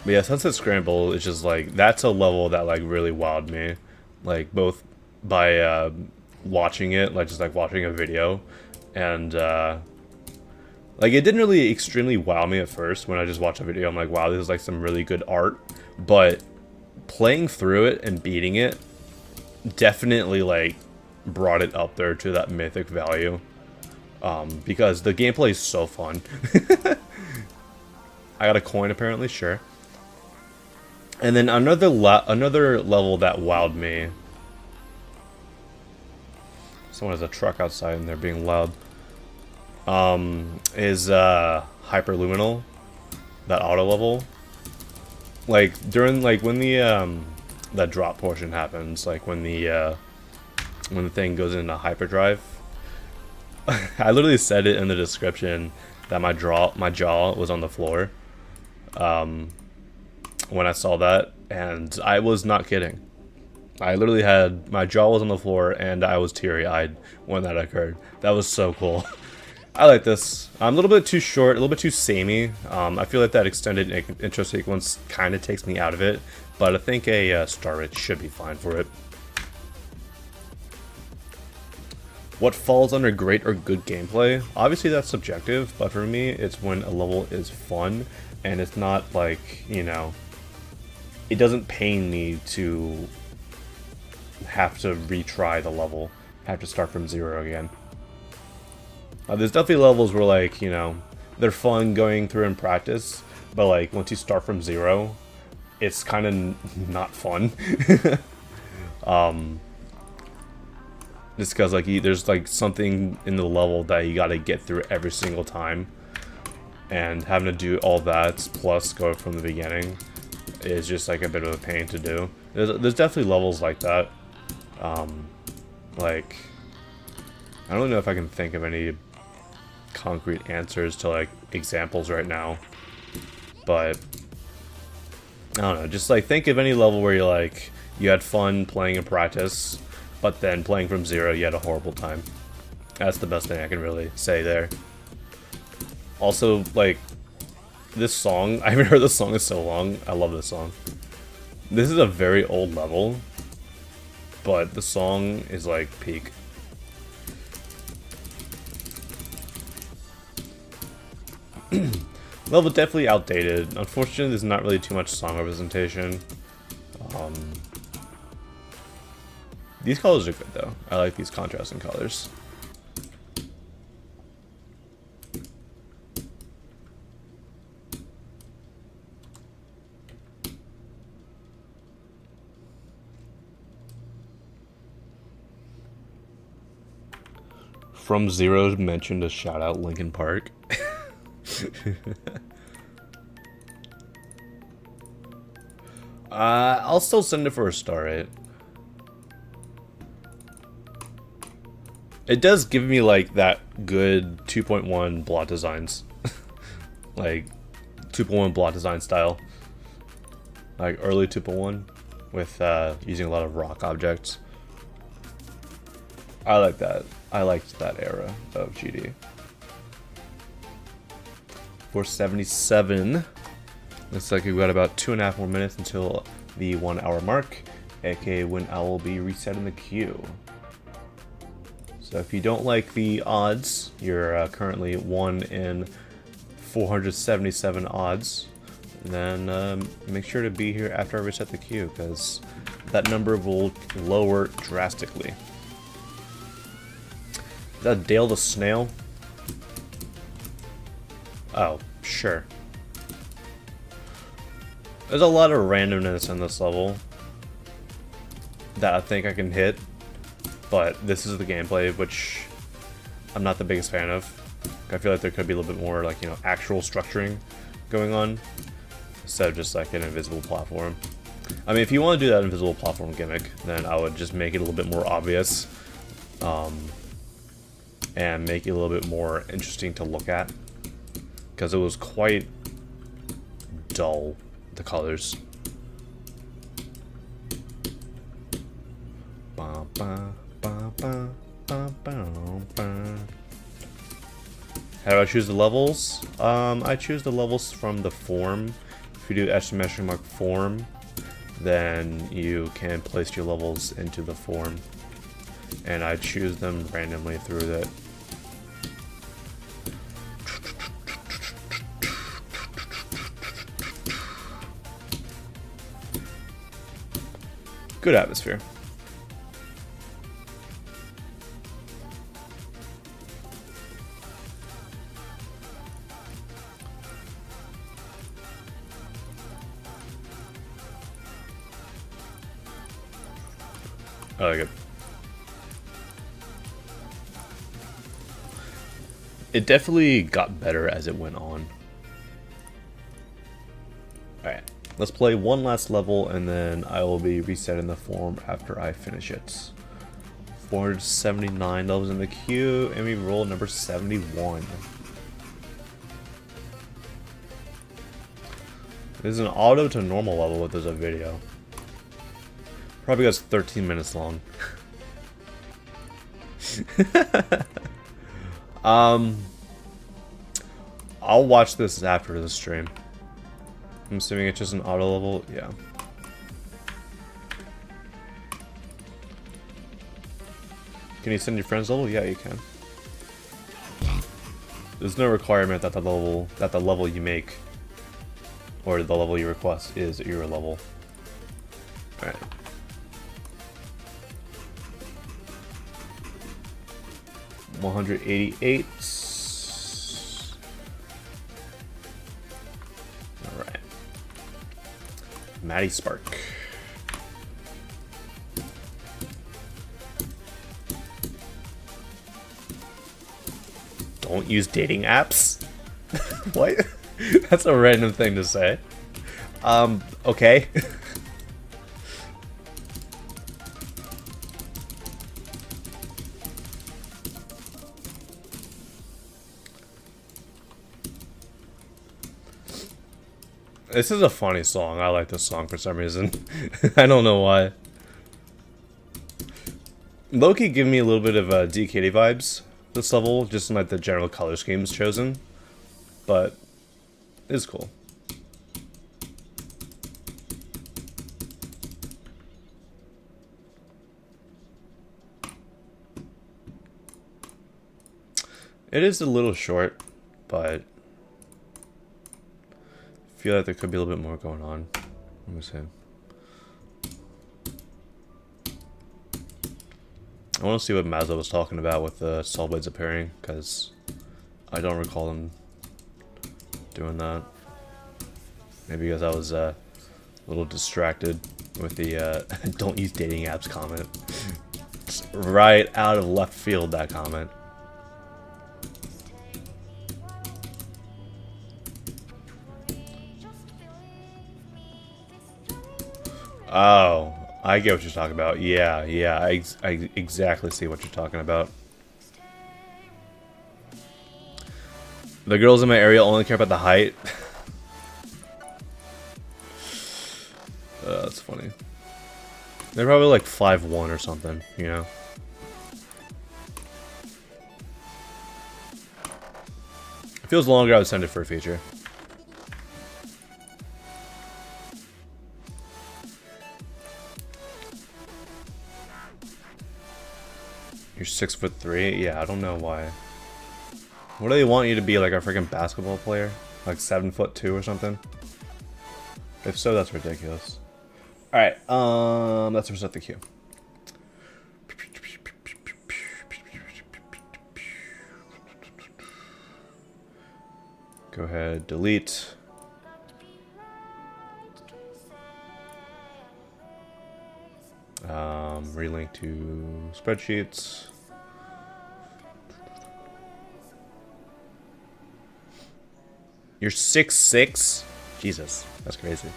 Speaker 1: But yeah, Sunset Scramble is just like, that's a level that like really wowed me. Like both by watching it, like just like watching a video, and like it didn't really extremely wow me at first when I just watched a video. I'm like, wow, this is like some really good art. But playing through it and beating it definitely like brought it up there to that mythic value. Because the gameplay is so fun. I got a coin apparently, sure. And then another level that wowed me. Someone has a truck outside and they're being loud. Is Hyperluminal, that auto level. Like during when the that drop portion happens, like when the thing goes into hyperdrive. I literally said it in the description that my jaw was on the floor when I saw that, and I was not kidding. I literally had my jaw was on the floor and I was teary-eyed when that occurred. That was so cool. I like this. I'm a little bit too short, a little bit too samey. I feel like that extended intro sequence kind of takes me out of it, but I think a star rate should be fine for it. What falls under great or good gameplay? Obviously that's subjective, but for me it's when a level is fun and it's not like, you know, it doesn't pain me to have to retry the level, have to start from zero again. There's definitely levels where, like, you know, they're fun going through in practice, but like once you start from zero, it's kind of not fun. Just because like there's like something in the level that you gotta get through every single time, and having to do all that plus go from the beginning is just like a bit of a pain to do. There's definitely levels like that. Like, I don't know if I can think of any concrete answers to like examples right now, but I don't know, just like think of any level where you're like, you had fun playing in practice, but then playing from zero you had a horrible time. That's the best thing I can really say there. Also, like, this song, I haven't heard this song in so long. I love this song. This is a very old level, but the song is like peak. Level definitely outdated. Unfortunately, there's not really too much song representation. These colors are good though. I like these contrasting colors. From Zero mentioned to shout out Linkin Park. I'll still send it for a star rate. It does give me like that good 2.1 blot designs. Like 2.1 blot design style. Like early 2.1 with using a lot of rock objects. I like that. I liked that era of GD. 477. Looks like we've got about 2.5 more minutes until the 1 hour mark, aka when I will be resetting the queue. So if you don't like the odds, you're currently 1 in 477 odds, then make sure to be here after I reset the queue, because that number will lower drastically. Is that Dale the Snail? Oh, sure. There's a lot of randomness in this level that I think I can hit, but this is the gameplay, which I'm not the biggest fan of. I feel like there could be a little bit more, like, you know, actual structuring going on instead of just like an invisible platform. I mean, if you want to do that invisible platform gimmick, then I would just make it a little bit more obvious. and make it a little bit more interesting to look at, because it was quite dull, the colors. How do I choose the levels? I choose the levels from the form. If you do !mark form, then you can place your levels into the form. And I choose them randomly through that. Good atmosphere. I like it. It definitely got better as it went on. Alright, let's play one last level and then I will be resetting the form after I finish it. 479 levels in the queue, and we roll number 71. This is an auto to normal level if there's a video. Probably goes 13 minutes long. I'll watch this after the stream. I'm assuming it's just an auto level, yeah. Can you send your friends level? Yeah, you can. There's no requirement that the level you make or the level you request is your level. All right. $188. All right. Maddie Spark. Don't use dating apps? What? That's a random thing to say. Okay. This is a funny song. I like this song for some reason. I don't know why. Loki give me a little bit of DKD vibes this level, just in like the general color schemes chosen. But it's cool. It is a little short, but I feel like there could be a little bit more going on. Let me see. I want to see what Mazda was talking about with the Soul Blades appearing, because I don't recall him doing that. Maybe because I was a little distracted with the don't use dating apps comment. Just right out of left field, that comment. Oh, I get what you're talking about. Yeah, I exactly see what you're talking about. The girls in my area only care about the height. That's funny. They're probably like 5'1" or something, you know? If it feels longer, I would send it for a feature. You're 6'3"? Yeah, I don't know why. What do they want you to be, like a freaking basketball player? Like 7'2" or something? If so, that's ridiculous. Alright, let's reset the queue. Go ahead, delete. Relink to spreadsheets. You're 6'6"? Jesus, that's crazy.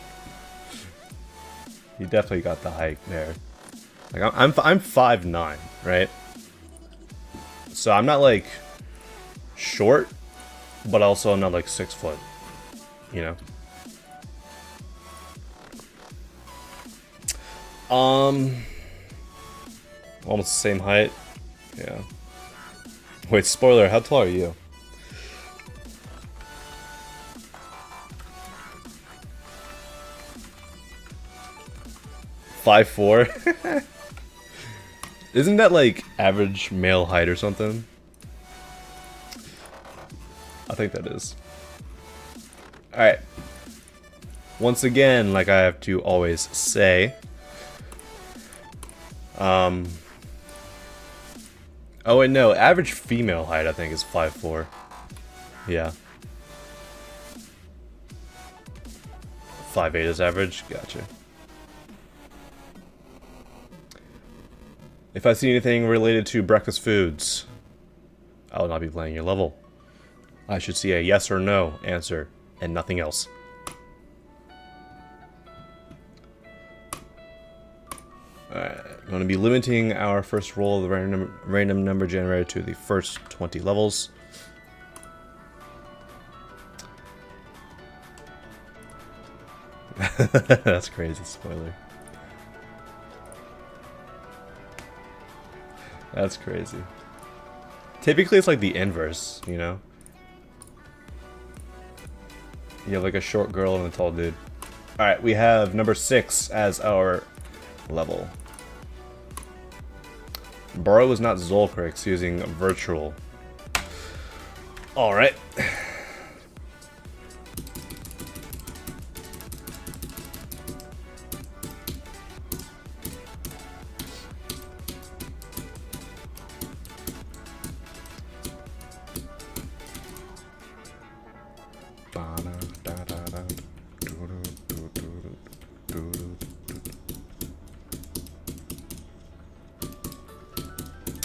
Speaker 1: You definitely got the height there. Like I'm 5'9", right? So I'm not like short, but also I'm not like 6 foot, you know? Almost the same height. Yeah. Wait, spoiler, how tall are you? Five four. Isn't that like average male height or something? I think that is. Alright. Once again, like I have to always say. Oh wait, no. Average female height, I think, is 5'4". Yeah. 5'8" is average? Gotcha. If I see anything related to breakfast foods, I will not be playing your level. I should see a yes or no answer, and nothing else. Alright, I'm going to be limiting our first roll of the random number generator to the first 20 levels. That's crazy, spoiler. That's crazy. Typically it's like the inverse, you know? You have like a short girl and a tall dude. Alright, we have number 6 as our level. Burrow is not Zolkrix using virtual. Alright.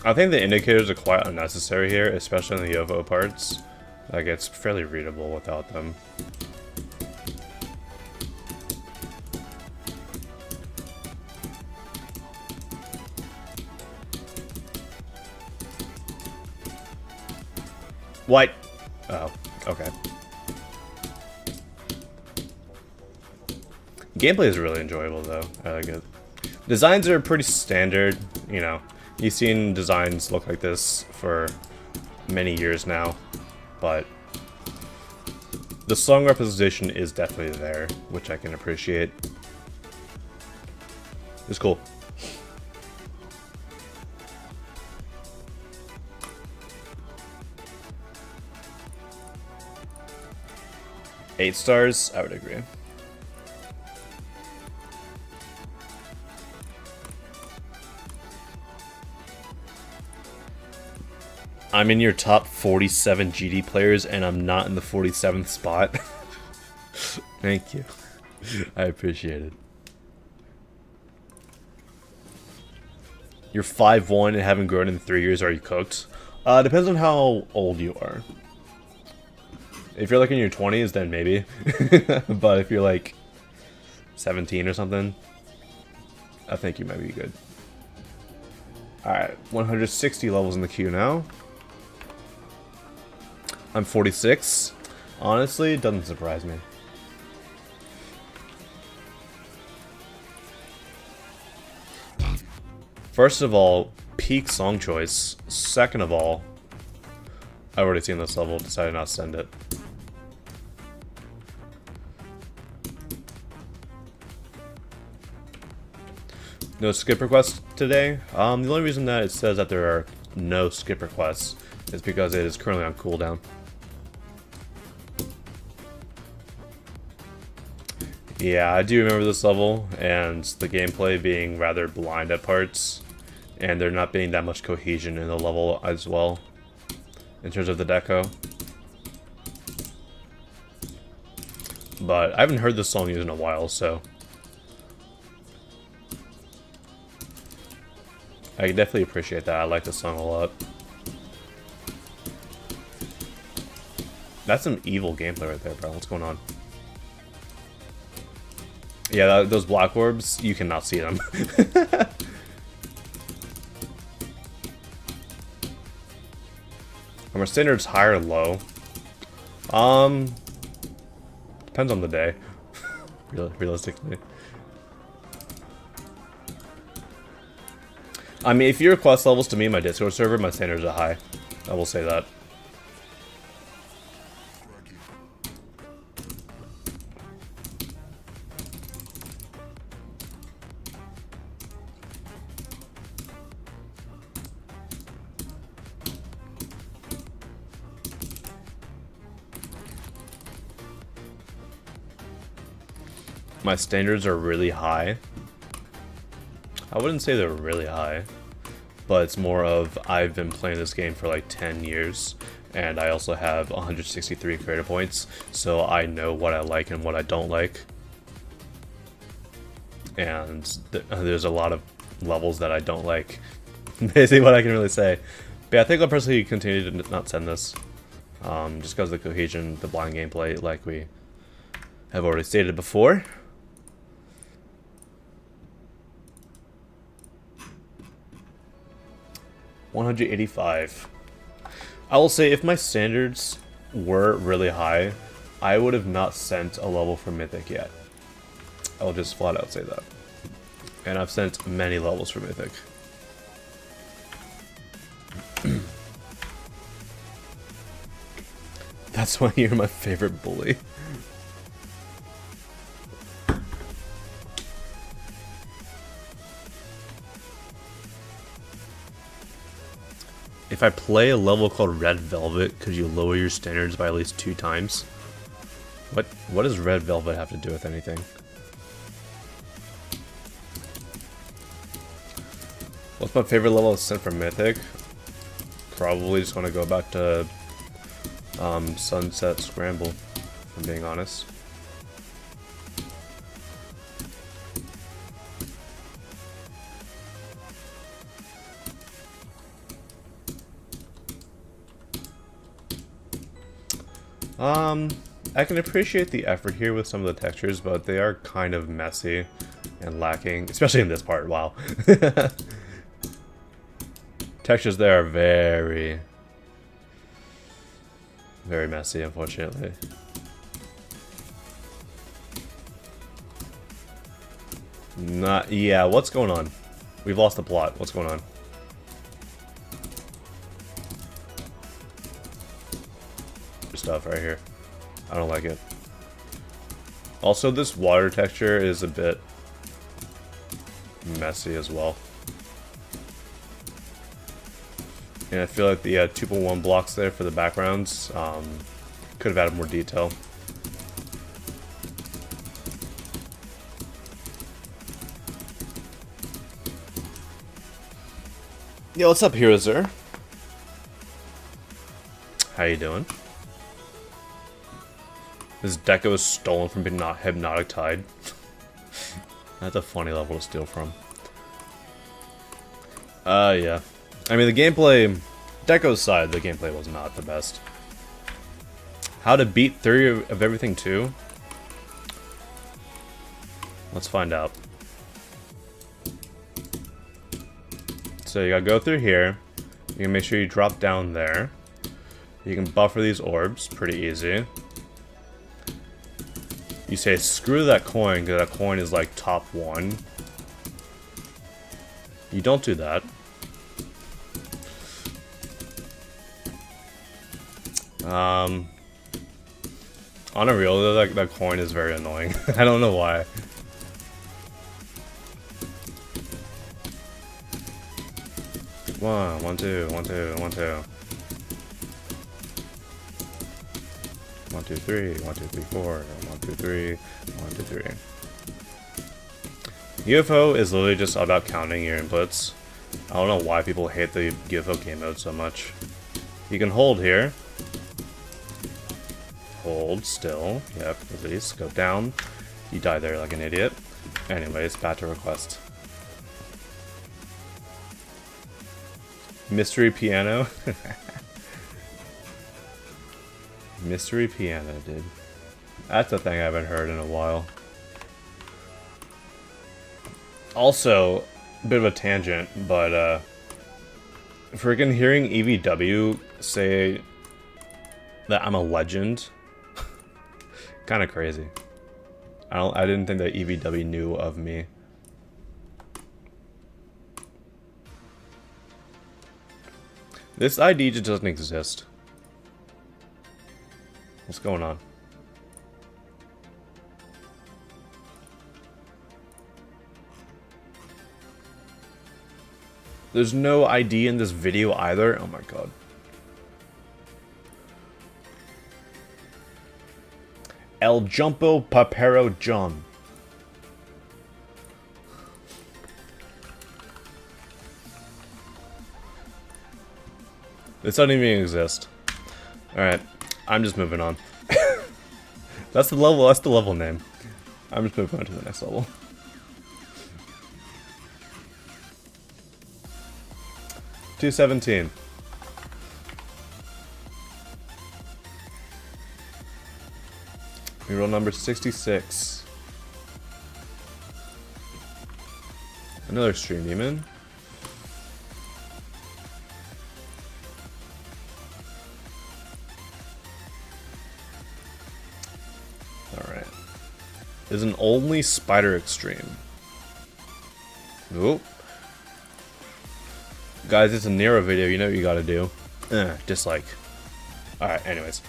Speaker 1: I think the indicators are quite unnecessary here, especially in the OVO parts. Like, it's fairly readable without them. What? Oh, okay. Gameplay is really enjoyable, though. I like it. Designs are pretty standard, you know. You've seen designs look like this for many years now, but the song representation is definitely there, which I can appreciate. It's cool. Eight stars, I would agree. I'm in your top 47 GD players, and I'm not in the 47th spot. Thank you. I appreciate it. You're 5'1" and haven't grown in 3 years. Are you cooked? Depends on how old you are. If you're like in your 20s, then maybe. But if you're like 17 or something, I think you might be good. Alright, 160 levels in the queue now. I'm 46. Honestly, it doesn't surprise me. First of all, peak song choice. Second of all, I've already seen this level, decided not to send it. No skip requests today. The only reason that it says that there are no skip requests is because it is currently on cooldown. Yeah, I do remember this level, and the gameplay being rather blind at parts, and there not being that much cohesion in the level as well, in terms of the deco. But I haven't heard this song used in a while, so I definitely appreciate that. I like this song a lot. That's some evil gameplay right there, bro. What's going on? Yeah, those black orbs, you cannot see them. Are my standards high or low? Depends on the day. Realistically. I mean, if you request levels to me in my Discord server, my standards are high. I will say that. My standards are really high. I wouldn't say they're really high, but it's more of I've been playing this game for like 10 years, and I also have 163 creator points, so I know what I like and what I don't like. And there's a lot of levels that I don't like. Basically what I can really say. But yeah, I think I'll personally continue to not send this. Just because of the cohesion, the blind gameplay, like we have already stated before. $185. I will say, if my standards were really high, I would have not sent a level for Mythic yet. I'll just flat out say that. And I've sent many levels for Mythic. That's why you're my favorite bully. If I play a level called Red Velvet, could you lower your standards by at least 2 times? What does Red Velvet have to do with anything? What's my favorite level of sent from Mythic? Probably just want to go back to Sunset Scramble, if I'm being honest. I can appreciate the effort here with some of the textures, but they are kind of messy and lacking, especially in this part. Wow. Textures there are very, very messy, unfortunately. Yeah, what's going on? We've lost the plot. What's going on? Stuff right here. I don't like it. Also, this water texture is a bit messy as well. And I feel like the 2.1 blocks there for the backgrounds could have added more detail. Yo, what's up, Hero Sir? How you doing? This Deco is stolen from Hypnotic Tide. That's a funny level to steal from. Yeah. I mean, the gameplay... Deco's side, the gameplay was not the best. How to beat Theory of Everything 2? Let's find out. So you gotta go through here. You can make sure you drop down there. You can buffer these orbs, pretty easy. You say, screw that coin, because that coin is like top 1. You don't do that. On a real, though, that coin is very annoying. I don't know why. One, two, 1, 2, 1, 2. 1, 2, 3, 1, 2, 3, 4, 1, 2, 3, 1, 2, 3. UFO is literally just about counting your inputs. I don't know why people hate the UFO game mode so much. You can hold here. Hold still. Yep, release. Go down. You die there like an idiot. Anyways, back to request. Mystery piano. Mystery piano, dude. That's a thing I haven't heard in a while. Also, a bit of a tangent, but Freaking hearing EVW say that I'm a legend, kind of crazy. I didn't think that EVW knew of me. This ID just doesn't exist. What's going on? There's no ID in this video either. Oh my god. El Jumpo Papero John. This doesn't even exist. Alright, I'm just moving on. That's the level name. I'm just moving on to the next level. $217. Reroll number 66. Another stream demon. Alright. Is an only spider extreme. Oop. Guys, it's a Nero video, you know what you gotta do. Dislike. Alright, anyways.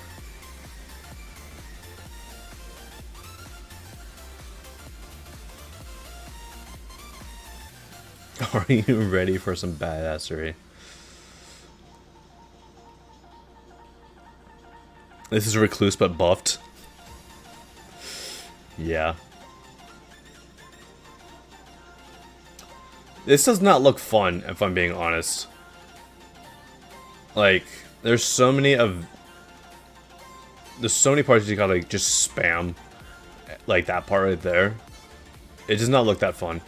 Speaker 1: Are you ready for some badassery? This is Recluse but buffed. Yeah. This does not look fun, if I'm being honest. Like, there's so many parts you gotta like, just spam. Like that part right there. It does not look that fun.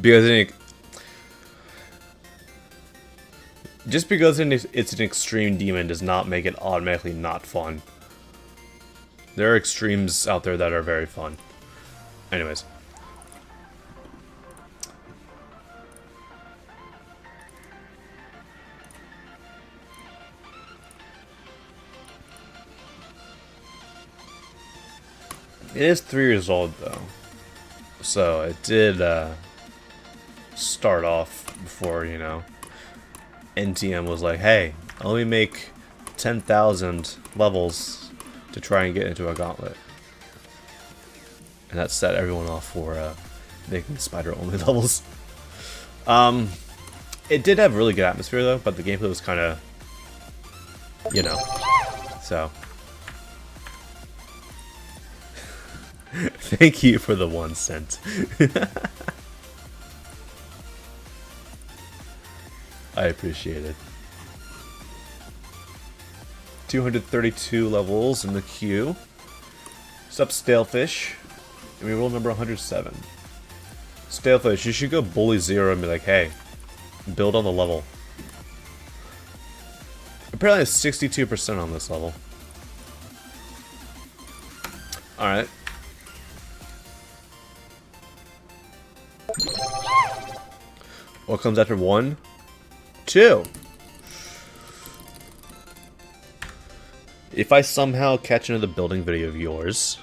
Speaker 1: Because just because it's an extreme demon does not make it automatically not fun. There are extremes out there that are very fun. Anyways. It is 3 years old though. So it did start off before, you know, NTM was like, hey, let me make 10,000 levels to try and get into a gauntlet. And that set everyone off for making spider-only levels. It did have really good atmosphere though, but the gameplay was kind of, you know, so. Thank you for the 1 cent. I appreciate it. 232 levels in the queue. Sup, Stalefish? And we roll number 107. Stalefish, you should go bully 0 and be like, hey, build on the level. Apparently it's 62% on this level. Alright. What comes after 1? 2. If I somehow catch another building video of yours.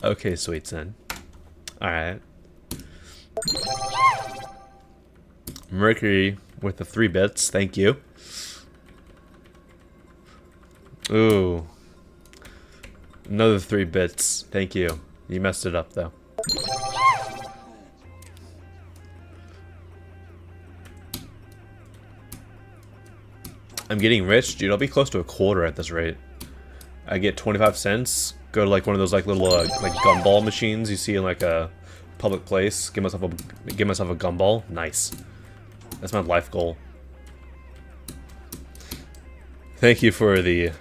Speaker 1: Okay, sweet son. Alright. Mercury with the 3 bits, thank you. Ooh. Another 3 bits, thank you. You messed it up though. I'm getting rich, dude. I'll be close to a quarter at this rate. I get 25 cents. Go to like one of those like little like gumball machines you see in like a public place. Give myself a gumball. Nice. That's my life goal. Thank you for the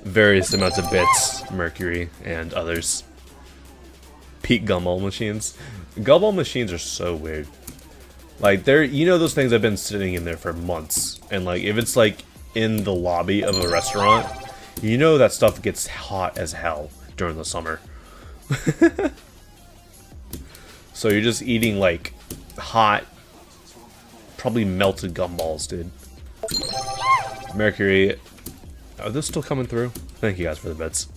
Speaker 1: various amounts of bits, Mercury and others. Peak gumball machines. Gumball machines are so weird. Like, there, you know, those things have been sitting in there for months. And, like, if it's, like, in the lobby of a restaurant, you know that stuff gets hot as hell during the summer. So you're just eating, like, hot, probably melted gumballs, dude. Mercury. Are those still coming through? Thank you guys for the bits.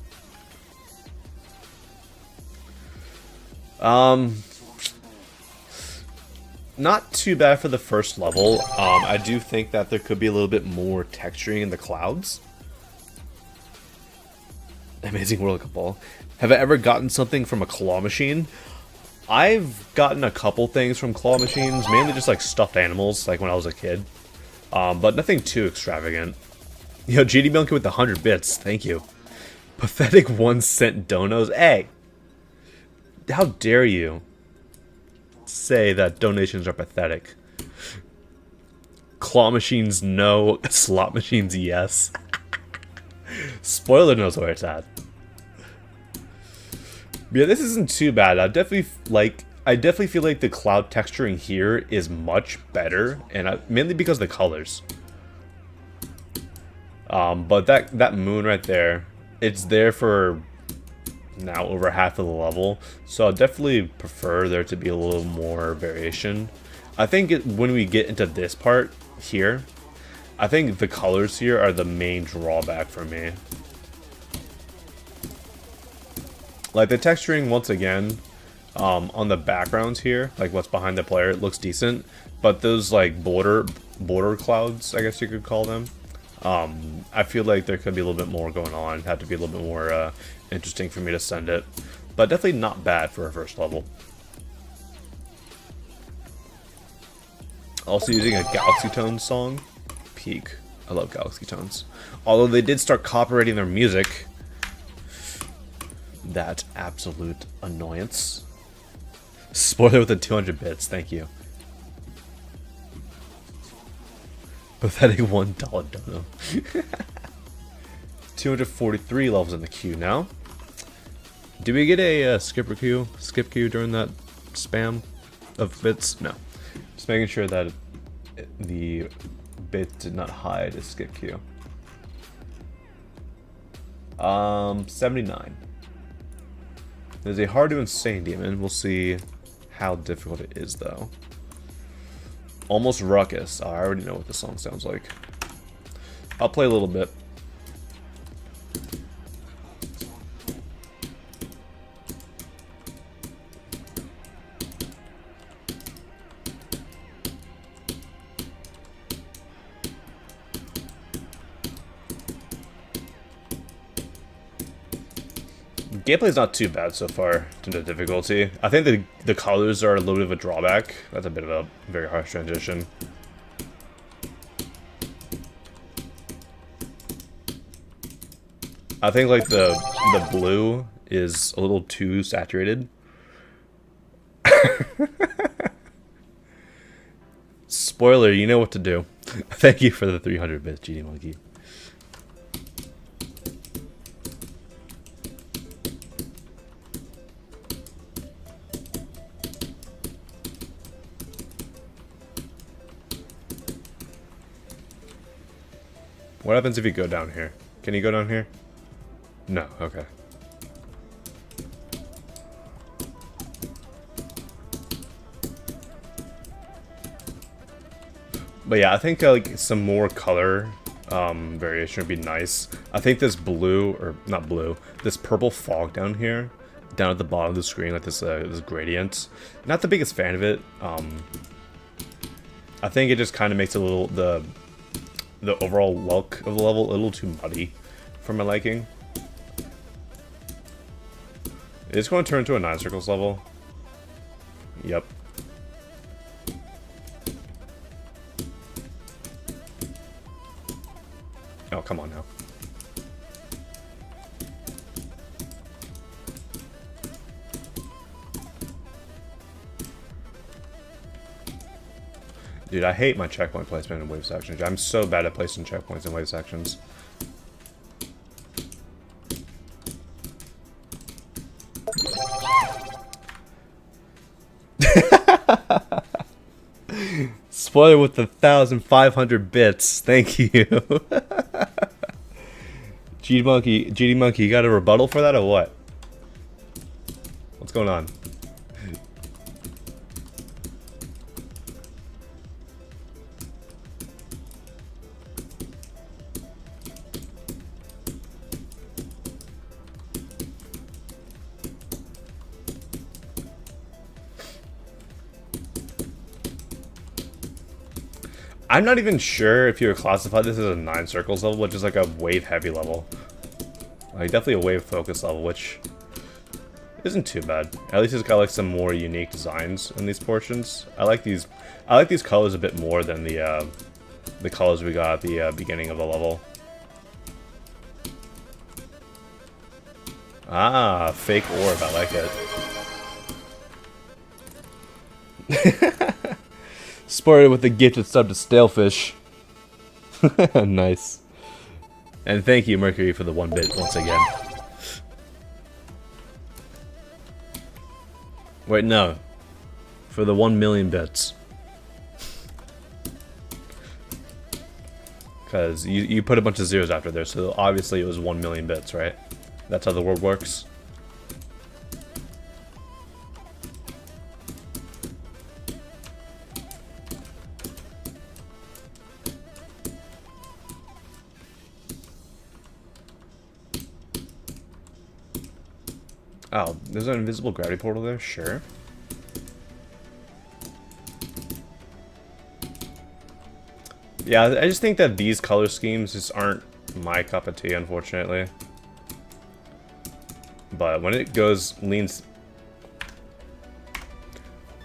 Speaker 1: Not too bad for the first level. I do think that there could be a little bit more texturing in the clouds. Amazing World Cup ball. Have I ever gotten something from a claw machine? I've gotten a couple things from claw machines, mainly just like stuffed animals, like when I was a kid. But nothing too extravagant. Yo, GD Monkey with the 100 bits, thank you. Pathetic 1-cent donos. Hey! How dare you say that donations are pathetic? Claw machines, no. Slot machines, yes. Spoiler knows where it's at. Yeah, this isn't too bad. I definitely feel like the cloud texturing here is much better, and mainly because of the colors. But that moon right there, it's there for now over half of the level, so I definitely prefer there to be a little more variation. I think when we get into this part here, I think the colors here are the main drawback for me. Like the texturing, once again, on the backgrounds here, like what's behind the player, it looks decent, but those like border clouds, I guess you could call them, I feel like there could be a little bit more going on. Have to be a little bit more interesting for me to send it, but definitely not bad for a first level. Also using a Galaxy Tones song, peak. I love Galaxy Tones. Although they did start copyrighting their music. That absolute annoyance. Spoiler with the 200 bits, thank you. Pathetic $1 dono. 243 levels in the queue now. Did we get a skip queue during that spam of bits? No. Just making sure that the bit did not hide a skip queue. 79. There's a hard to insane demon. We'll see how difficult it is though. Almost ruckus. Oh, I already know what the song sounds like. I'll play a little bit. Gameplay's not too bad so far in terms of difficulty. I think the colors are a little bit of a drawback. That's a bit of a very harsh transition. I think like the blue is a little too saturated. Spoiler, you know what to do. Thank you for the 300 bits, GD Monkey. What happens if you go down here? Can you go down here? No, okay. But yeah, I think like some more color variation would be nice. I think this blue, or not blue, this purple fog down here, down at the bottom of the screen, like this this gradient. Not the biggest fan of it. I think it just kind of makes a little the overall look of the level a little too muddy for my liking. It's going to turn into a 9 circles level. Yep. Oh, come on now. Dude, I hate my checkpoint placement in wave sections. I'm so bad at placing checkpoints in wave sections. Spoiler with the 1,500 bits. Thank you. GD Monkey, you got a rebuttal for that or what? What's going on? I'm not even sure if you would classify this as a 9 circles level, which is like a wave heavy level. Like definitely a wave focus level, which isn't too bad. At least it's got like some more unique designs in these portions. I like these colors a bit more than the colors we got at the beginning of the level. Ah, fake orb, I like it. Sported with the gifted sub to Stalefish. Nice. And thank you, Mercury, for the 1 bit once again. Wait, no. For the 1 million bits. Because you put a bunch of zeros after there, so obviously it was 1 million bits, right? That's how the world works. Oh, there's an invisible gravity portal there? Sure. Yeah, I just think that these color schemes just aren't my cup of tea, unfortunately. But when it leans...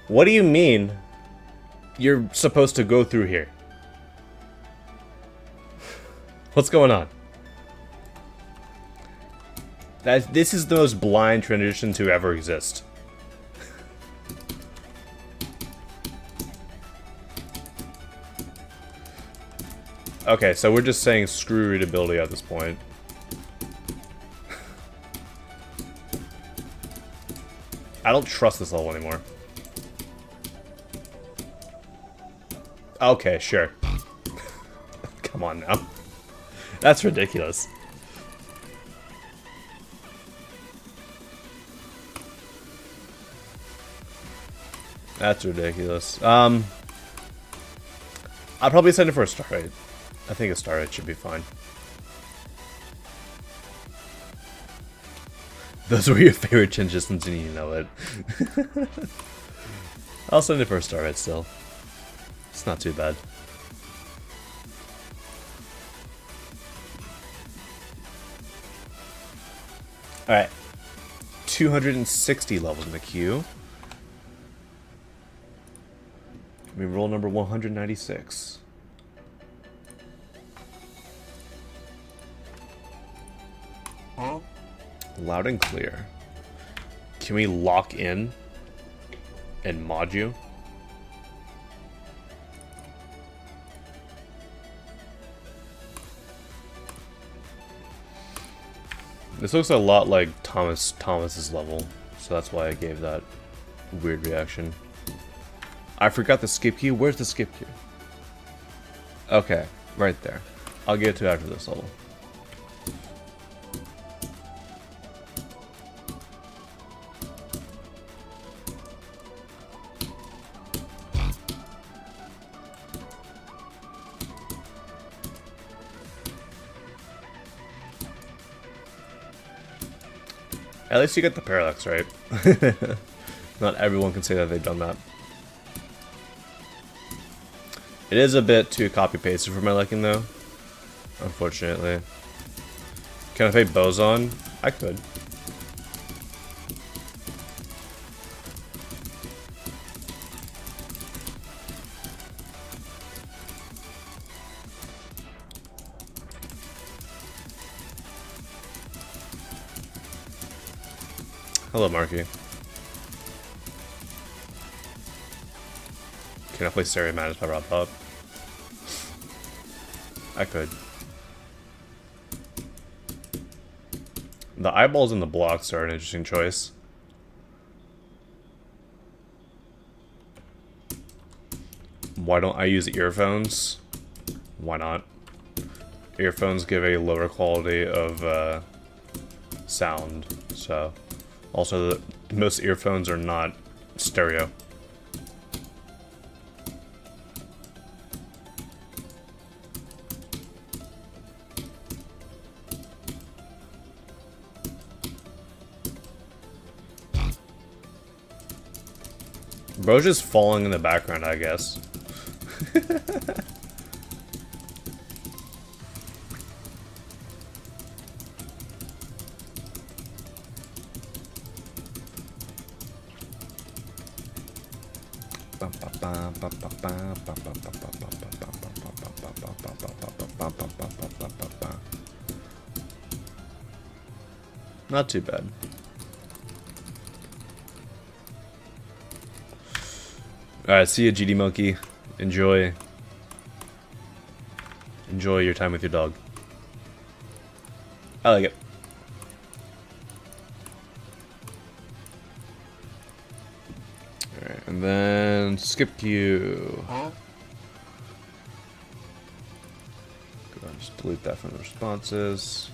Speaker 1: What do you mean you're supposed to go through here? What's going on? This is the most blind transition to ever exist. Okay, so we're just saying screw readability at this point. I don't trust this level anymore. Okay, sure. Come on now. That's ridiculous. That's ridiculous. I'll probably send it for a star rate. I think a star rate should be fine. Those were your favorite transitions and you know it. I'll send it for a star rate still. It's not too bad. Alright. 260 levels in the queue. We roll number 196. Huh? Loud and clear. Can we lock in and mod you? This looks a lot like Thomas's level, so that's why I gave that weird reaction. I forgot the skip key. Where's the skip key? Okay, right there. I'll get to it after this level. At least you get the parallax right. Not everyone can say that they've done that. It is a bit too copy-pasted for my liking, though. Unfortunately. Can I play Boson? I could. Hello, Marky. Can I play Stereo Madness by Rob Pop? I could. The eyeballs and the blocks are an interesting choice. Why don't I use earphones? Why not? Earphones give a lower quality of sound, so... Also, most earphones are not stereo. Bro's just falling in the background, I guess. Not too bad. Alright, see you, GD Monkey. Enjoy your time with your dog. I like it. Alright, and then skip queue. Go ahead and just delete that from the responses.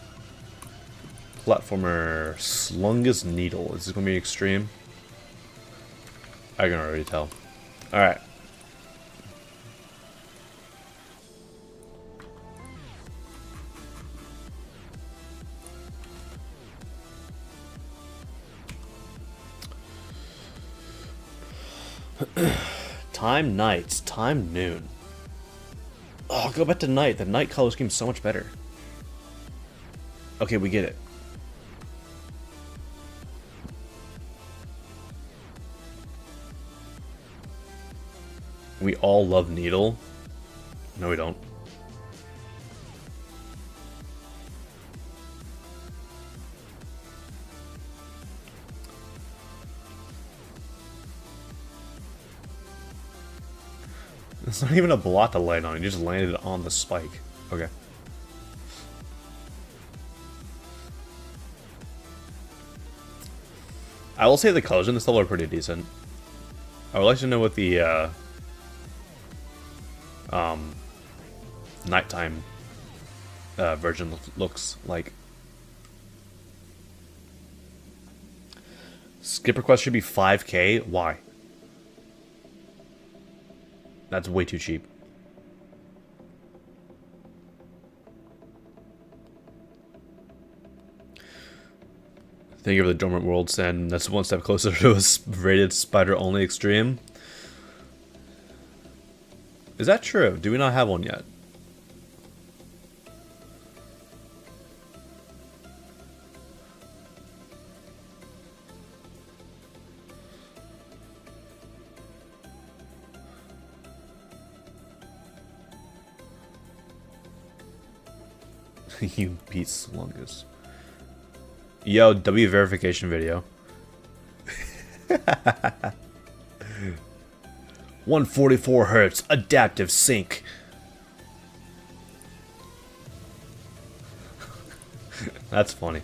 Speaker 1: Platformer Slungus Needle. Is this gonna be extreme? I can already tell. Alright. Time nights, time noon. Oh, go back to night. The night color scheme's so much better. Okay, we get it. We all love Needle. No, we don't. It's not even a block to land on. You just landed on the spike. Okay. I will say the colors in this level are pretty decent. I would like to know what the nighttime version looks like. Skip request should be 5K. Why? That's way too cheap. Thank you for the Dormant Worlds, and that's one step closer to a rated spider-only extreme. Is that true? Do we not have one yet? You beat Slungus. Yo, W verification video. 144 hertz, adaptive sync. That's funny.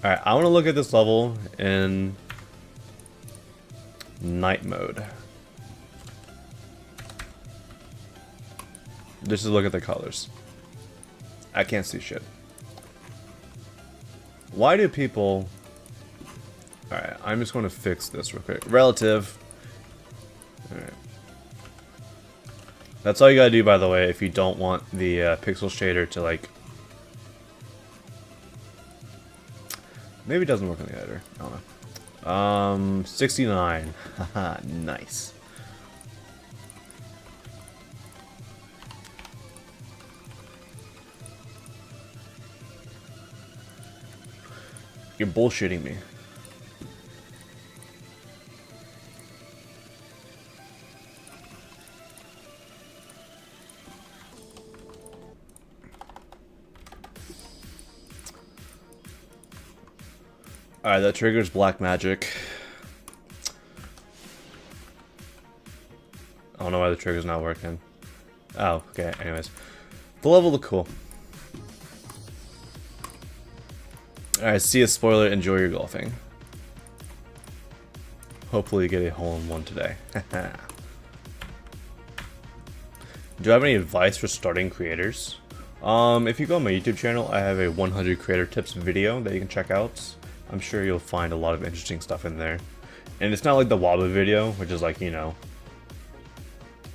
Speaker 1: Alright, I want to look at this level in night mode. Just to look at the colors. I can't see shit. Why do people... Alright, I'm just going to fix this real quick. Relative. Alright. That's all you gotta do, by the way, if you don't want the pixel shader to, like... Maybe it doesn't work on the editor. I don't know. 69. Haha, nice. You're bullshitting me. Alright, that triggers black magic. I don't know why the trigger's not working. Oh, okay, anyways. The level looked cool. Alright, see a spoiler, enjoy your golfing. Hopefully you get a hole-in-one today. Do I have any advice for starting creators? If you go on my YouTube channel, I have a 100 creator tips video that you can check out. I'm sure you'll find a lot of interesting stuff in there. And it's not like the Waba video, which is like, you know,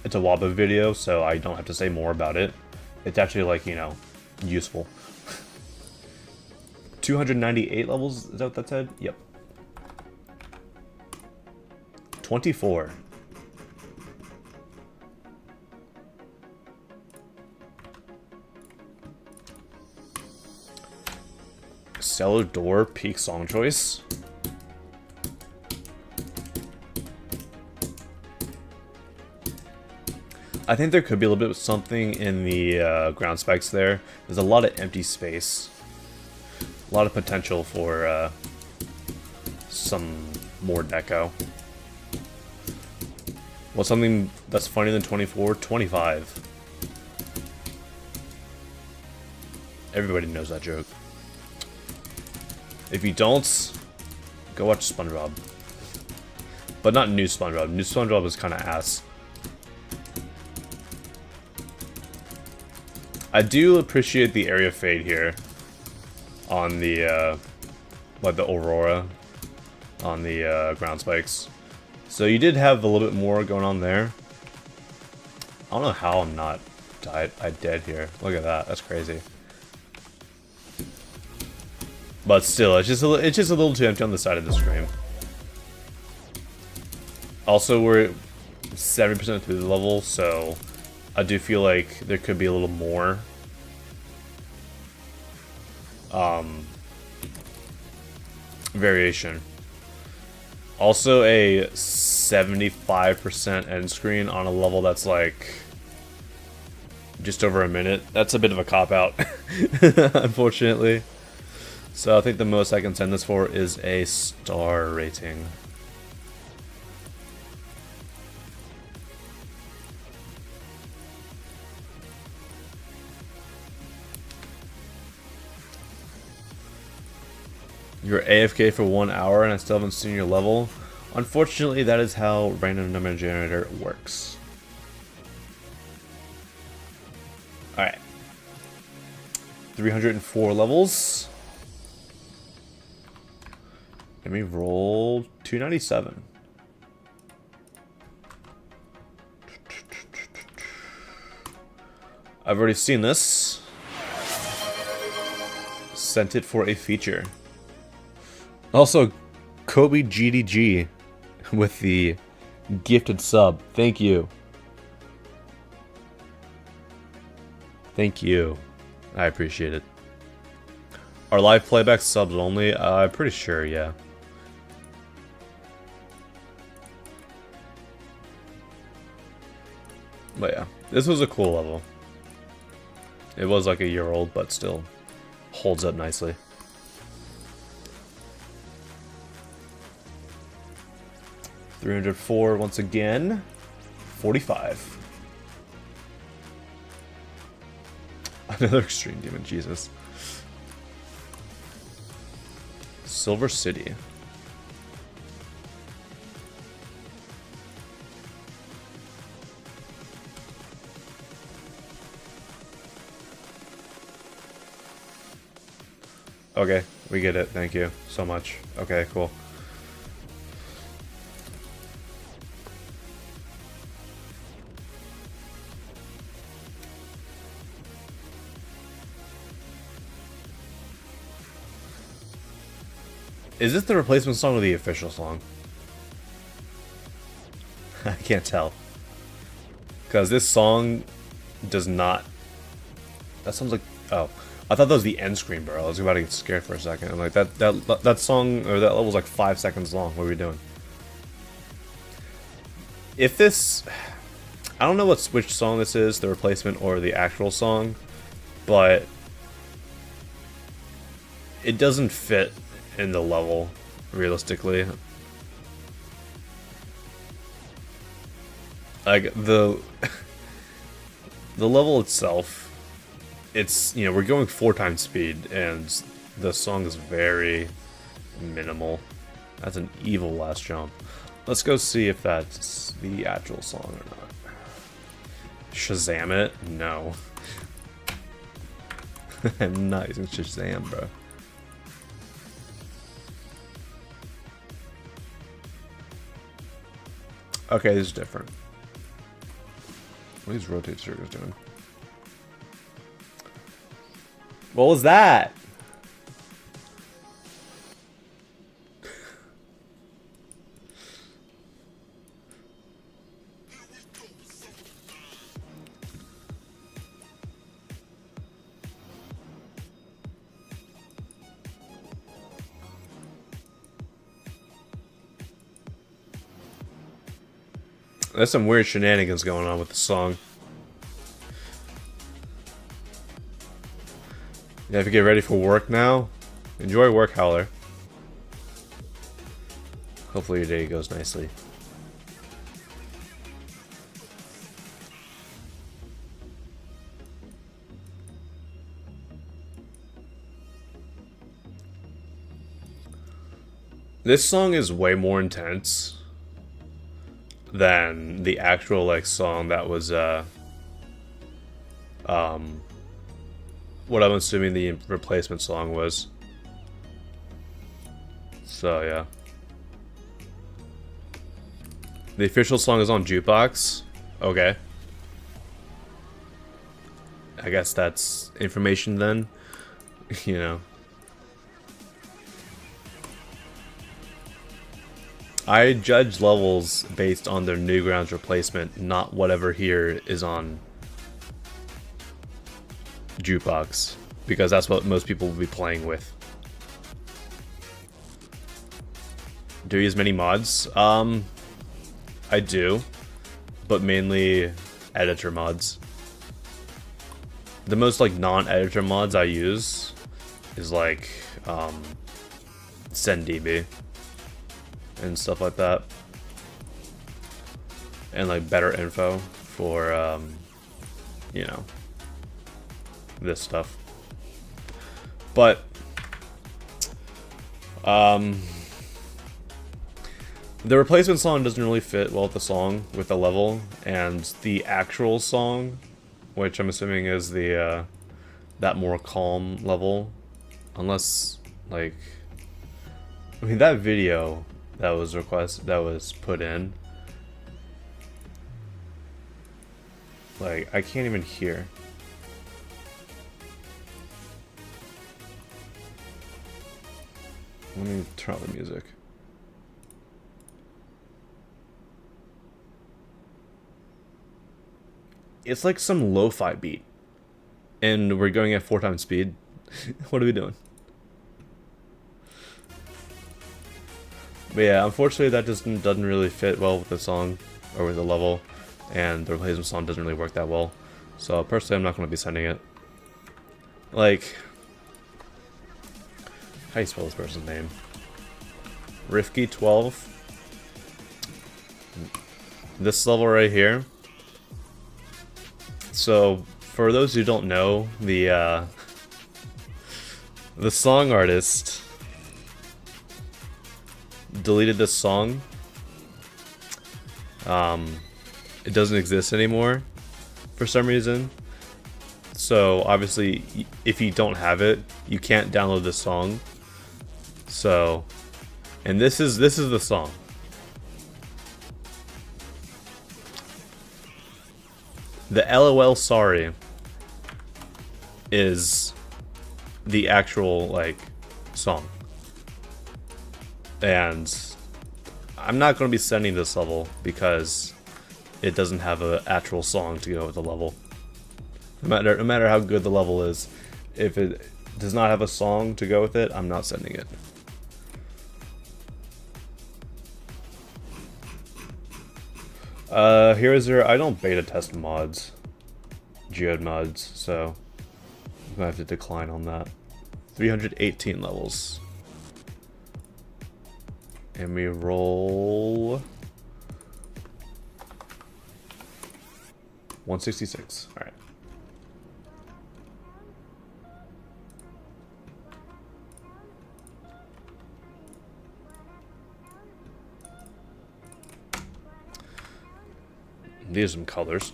Speaker 1: it's a Waba video, so I don't have to say more about it. It's actually like, you know, useful. 298 levels, is that what that said? Yep. 24. Cellar Door peak song choice. I think there could be a little bit of something in the ground spikes there. There's a lot of empty space. A lot of potential for some more deco. What's something that's funnier than 24? 25. Everybody knows that joke. If you don't, go watch SpongeBob. But not new SpongeBob. New SpongeBob is kind of ass. I do appreciate the area fade here on the like the Aurora on the ground spikes. So you did have a little bit more going on there. I don't know how I'm not dead here. Look at that. That's crazy. But still, it's just a little too empty on the side of the screen. Also, we're 70% through the level, so I do feel like there could be a little more variation. Also, a 75% end screen on a level that's like just over a minute. That's a bit of a cop-out, unfortunately. So I think the most I can send this for is a star rating. You're AFK for 1 hour and I still haven't seen your level. Unfortunately, that is how random number generator works. Alright. 304 levels. Let me roll 297. I've already seen this. Sent it for a feature. Also, Kobe GDG with the gifted sub. Thank you. Thank you. I appreciate it. Are live playback subs only? I'm pretty sure, yeah. But yeah, this was a cool level. It was like a year old, but still holds up nicely. $304 once again. 45. Another extreme demon, Jesus. Silver City. Okay, we get it. Thank you so much. Okay, cool. Is this the replacement song or the official song? I can't tell. Because this song does not... That sounds like... Oh. I thought that was the end screen, bro. I was about to get scared for a second. I'm like, that song, or that level was like 5 seconds long. What are we doing? If this... I don't know which song this is, the replacement or the actual song, but it doesn't fit in the level, realistically. Like, the level itself, it's, you know, we're going 4 times speed, and the song is very minimal. That's an evil last jump. Let's go see if that's the actual song or not. Shazam it? No. I'm not using Shazam, bro. Okay, this is different. What are these rotate circuits doing? What was that? There's some weird shenanigans going on with the song. You have to get ready for work now. Enjoy work, Howler. Hopefully your day goes nicely. This song is way more intense than the actual like song that was what I'm assuming the replacement song was. So yeah. The official song is on Jukebox. Okay. I guess that's information then. You know. I judge levels based on their Newgrounds replacement, not whatever here is on Jukebox, because that's what most people will be playing with. Do you use many mods? I do, but mainly editor mods. The most like non-editor mods I use is like SendDB and stuff like that, and like better info for you know, this stuff. But the replacement song doesn't really fit well with the song, with the level, and the actual song, which I'm assuming is the that more calm level, unless like, I mean, that video that was put in, like, I can't even hear. Let me turn off the music. It's like some lo-fi beat, and we're going at 4 times speed. What are we doing? But yeah, unfortunately that just doesn't really fit well with the song, or with the level, and the replacement song doesn't really work that well. So personally, I'm not going to be sending it. Like, how do you spell this person's name? Rifky12. This level right here. So, for those who don't know, the song artist deleted this song. It doesn't exist anymore for some reason. So obviously, if you don't have it, you can't download this song. So, and this is the song. The LOL sorry is the actual like song. And I'm not going to be sending this level because it doesn't have an actual song to go with the level. No matter how good the level is, if it does not have a song to go with it, I'm not sending it. I don't beta test mods, geode mods, so I'm gonna have to decline on that. 318 levels. And we roll 166. All right. These are some colors.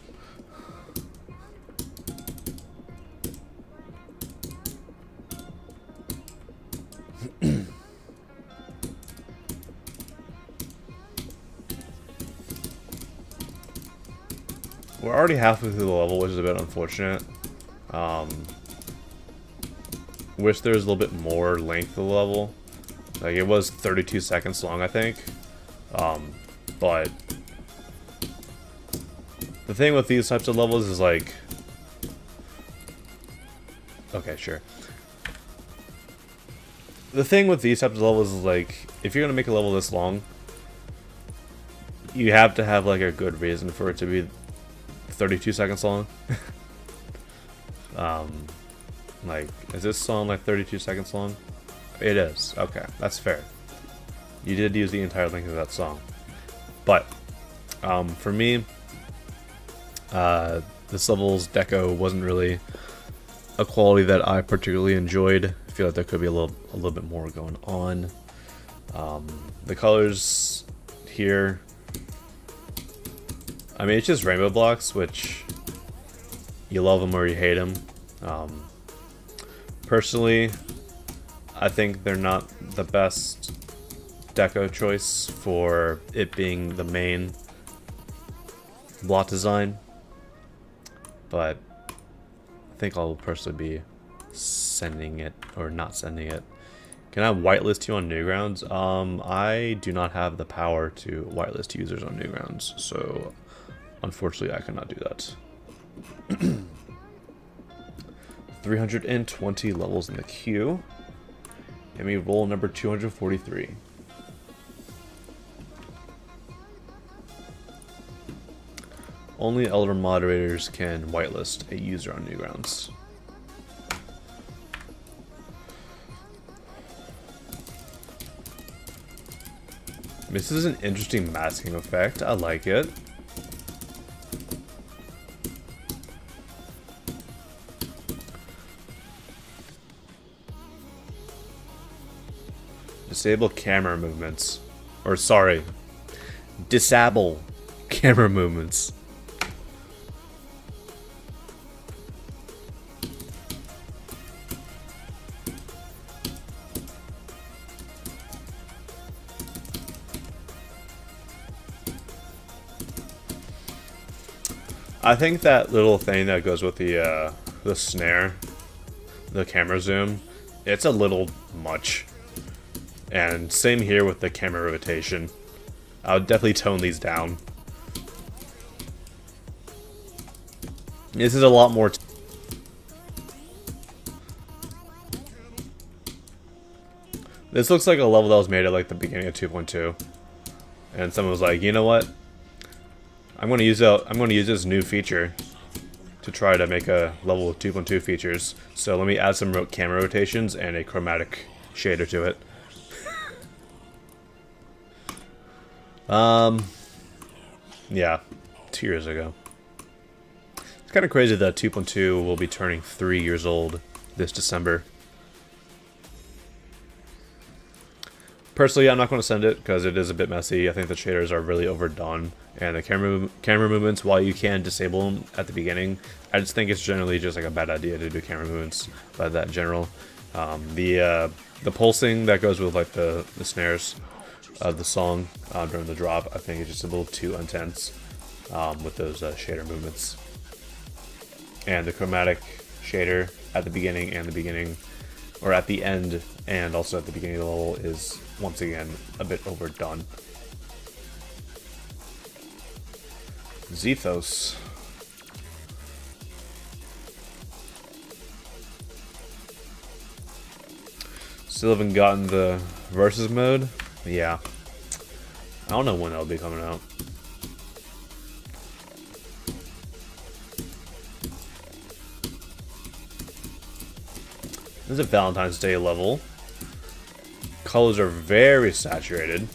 Speaker 1: we're already halfway through the level, which is a bit unfortunate. Wish there was a little bit more length of the level. Like, it was 32 seconds long, I think. But the thing with these types of levels is like... Okay, sure. The thing with these types of levels is like, if you're gonna make a level this long, you have to have like a good reason for it to be 32 seconds long. Like, is this song like 32 seconds long? It is. Okay, that's fair. You did use the entire length of that song. But, for me, this level's deco wasn't really a quality that I particularly enjoyed. I feel like there could be a little bit more going on. The colors here, I mean, it's just rainbow blocks, which you love them or you hate them. Personally, I think they're not the best deco choice for it being the main block design, but I think I'll personally be sending it or not sending it. Can I whitelist you on Newgrounds? I do not have the power to whitelist users on Newgrounds, so unfortunately I cannot do that. 320 levels in the queue. And we roll number 243. Only Elder moderators can whitelist a user on Newgrounds. This is an interesting masking effect. I like it. Disable camera movements. Or sorry, disable camera movements. I think that little thing that goes with the snare, the camera zoom, it's a little much. And same here with the camera rotation. I would definitely tone these down. This is a lot more. This looks like a level that was made at like the beginning of 2.2, and someone was like, you know what? I'm going to use this new feature to try to make a level with 2.2 features. So let me add some camera rotations and a chromatic shader to it. Yeah, 2 years ago. It's kind of crazy that 2.2 will be turning 3 years old this December. Personally, I'm not going to send it because it is a bit messy. I think the shaders are really overdone, and the camera movements, while you can disable them at the beginning, I just think it's generally just like a bad idea to do camera movements by that general. The pulsing that goes with like the snares of the song during the drop, I think it's just a little too intense with those shader movements. And the chromatic shader at the beginning and or at the end and also at the beginning of the level is once again a bit overdone. Zethos. Still haven't gotten the versus mode. Yeah. I don't know when that'll be coming out. This is a Valentine's Day level. Colors are very saturated.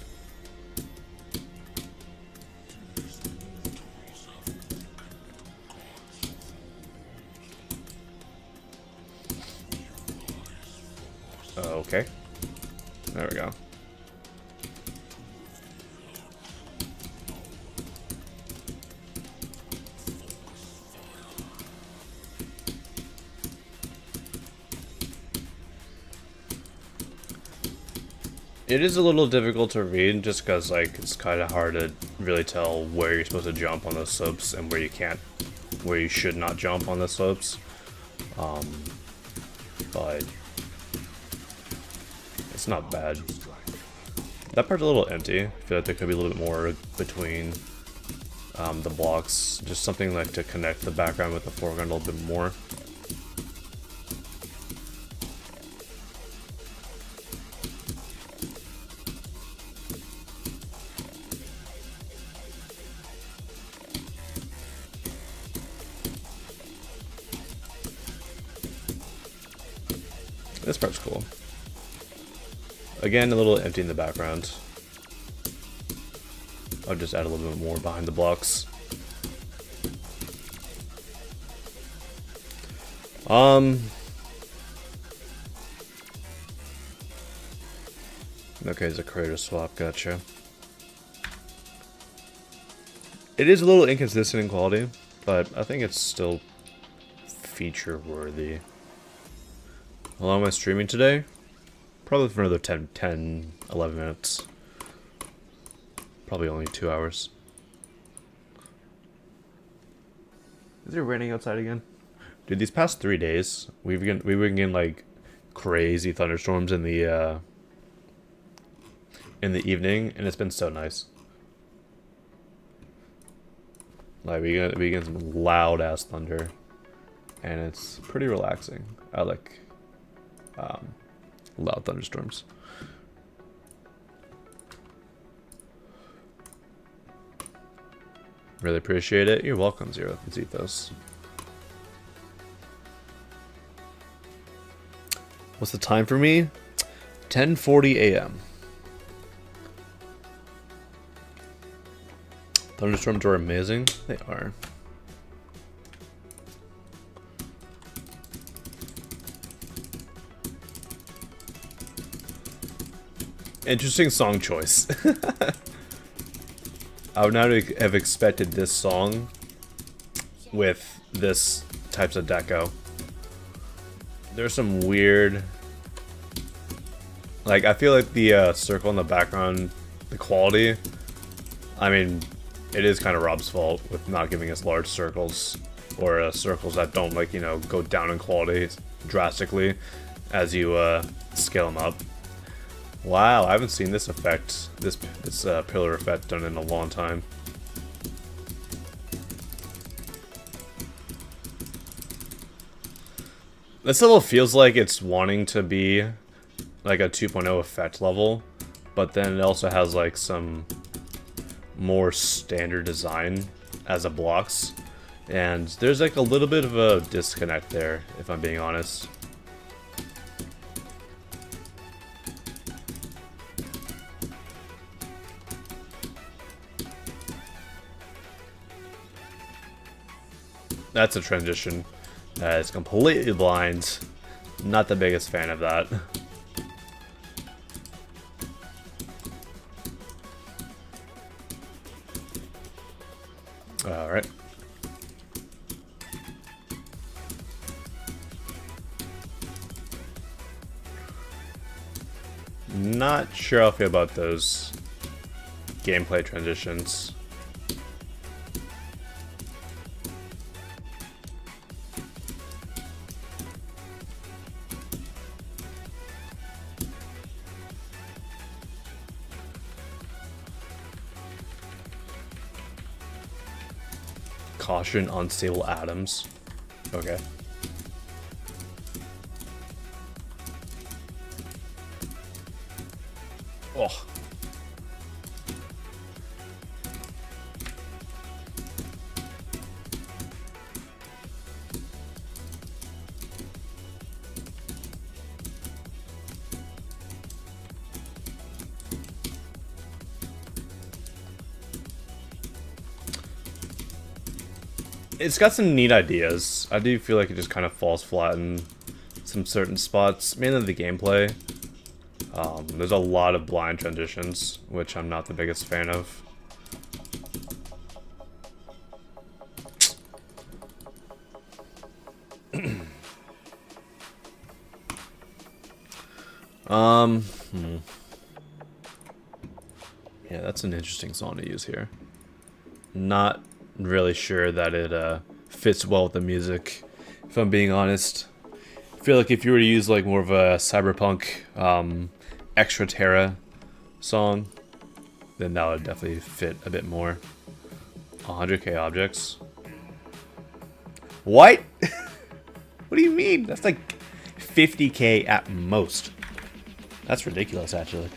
Speaker 1: Okay. There we go. It is a little difficult to read just because like it's kind of hard to really tell where you're supposed to jump on those slopes and where you can't. where you should not jump on the slopes. But it's not bad. That part's a little empty. I feel like there could be a little bit more between the blocks. Just something like to connect the background with the foreground a little bit more. This part's cool. Again, a little empty in the background. I'll just add a little bit more behind the blocks. Okay, it's a creator swap, gotcha. It is a little inconsistent in quality, but I think it's still feature worthy. How long am I streaming today? Probably for another 10, 11 minutes. Probably only 2 hours. Is it raining outside again? Dude, these past 3 days, we've been getting like crazy thunderstorms in the evening, and it's been so nice. Like we get some loud ass thunder, and it's pretty relaxing. I like loud thunderstorms. Really appreciate it. You're welcome, Zero Zethos. What's the time for me? 10:40 a.m. Thunderstorms are amazing. They are. Interesting song choice. I would not have expected this song with this types of deco. There's some weird... Like, I feel like the circle in the background, the quality... I mean, it is kind of Rob's fault with not giving us large circles. Or circles that don't, like, you know, go down in quality drastically as you scale them up. Wow, I haven't seen this effect, this pillar effect done in a long time. This level feels like it's wanting to be like a 2.0 effect level, but then it also has like some more standard design as a blocks, and there's like a little bit of a disconnect there, if I'm being honest. That's a transition that is completely blind. Not the biggest fan of that. Alright. Not sure how I feel about those gameplay transitions. Caution, unstable atoms. Okay. Oh. It's got some neat ideas. I do feel like it just kind of falls flat in some certain spots, mainly the gameplay. There's a lot of blind transitions, which I'm not the biggest fan of. Yeah, that's an interesting song to use here. Not really sure that it fits well with the music, if I'm being honest. I feel like if you were to use like more of a cyberpunk Extra Terra song, then that would definitely fit a bit more. 100k objects. What? What do you mean? That's like 50k at most. That's ridiculous, actually.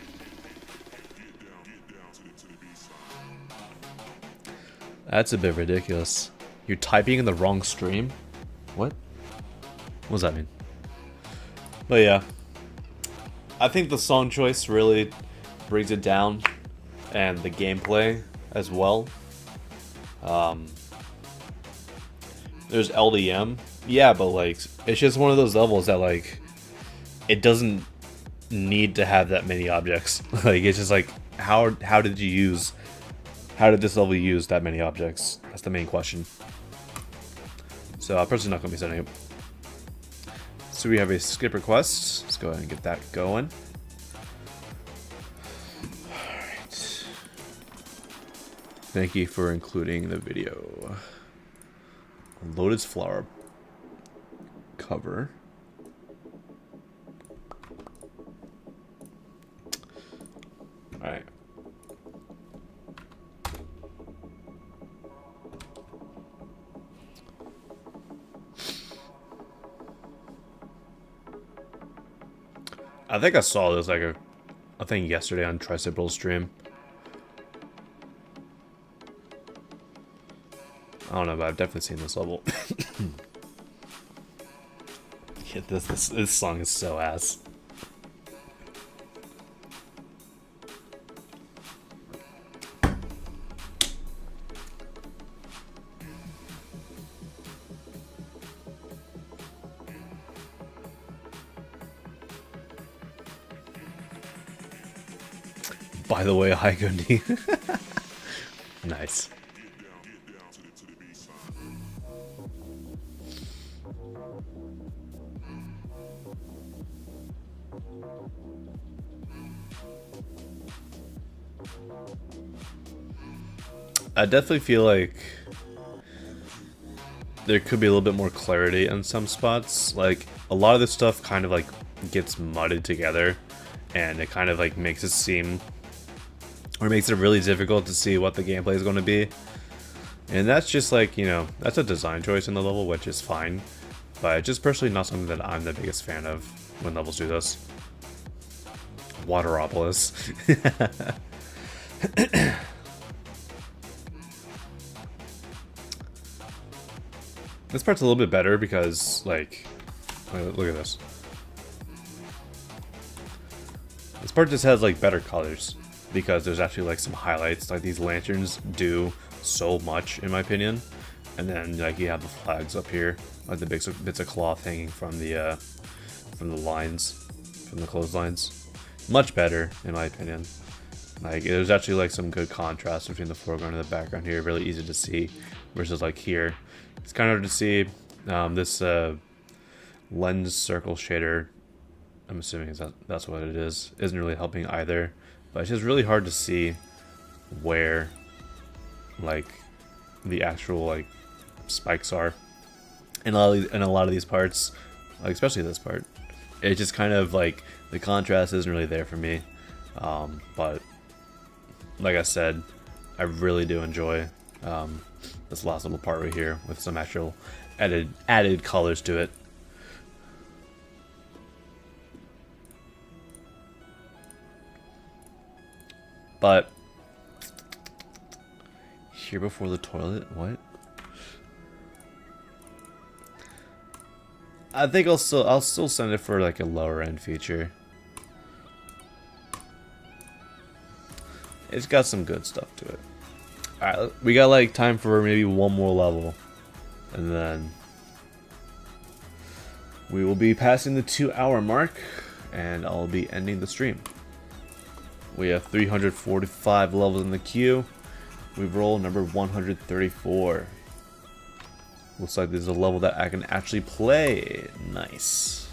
Speaker 1: That's a bit ridiculous. You're typing in the wrong stream? What? What does that mean? But yeah, I think the song choice really brings it down, and the gameplay as well. There's LDM, yeah, but like it's just one of those levels that like it doesn't need to have that many objects. Like it's just like how did this level use that many objects? That's the main question. So I'm personally not gonna be setting it. So we have a skip request. Let's go ahead and get that going. Alright. Thank you for including the video. Lotus flower cover. Alright. I think I saw this like I think yesterday on Tricycle's stream. I don't know, but I've definitely seen this level. Yeah, this song is so ass. By the way, hi Gondi. Nice. I definitely feel like there could be a little bit more clarity in some spots. Like a lot of this stuff kind of like gets mudded together, and it kind of like makes it seem, or makes it really difficult to see what the gameplay is going to be. And that's just like, you know, that's a design choice in the level, which is fine, but just personally not something that I'm the biggest fan of when levels do this. Wateropolis. This part's a little bit better because, like, look at this. This part just has, like, better colors because there's actually, like, some highlights. Like, these lanterns do so much, in my opinion. And then, like, you have the flags up here, like the bits of cloth hanging from the lines, from the clotheslines. Much better, in my opinion. Like, there's actually, like, some good contrast between the foreground and the background here. Really easy to see, versus, like, here. It's kind of hard to see. This lens circle shader, I'm assuming that's what it is, isn't really helping either. But it's just really hard to see where, like, the actual, like, spikes are in a lot of these parts, like especially this part. It just kind of like the contrast isn't really there for me. But like I said, I really do enjoy this last little part right here with some actual added colors to it. But here before the toilet, what? I think I'll still send it for like a lower end feature. It's got some good stuff to it. Alright, we got like time for maybe one more level, and then we will be passing the 2-hour mark, and I'll be ending the stream. We have 345 levels in the queue. We've rolled number 134. Looks like there's a level that I can actually play. Nice.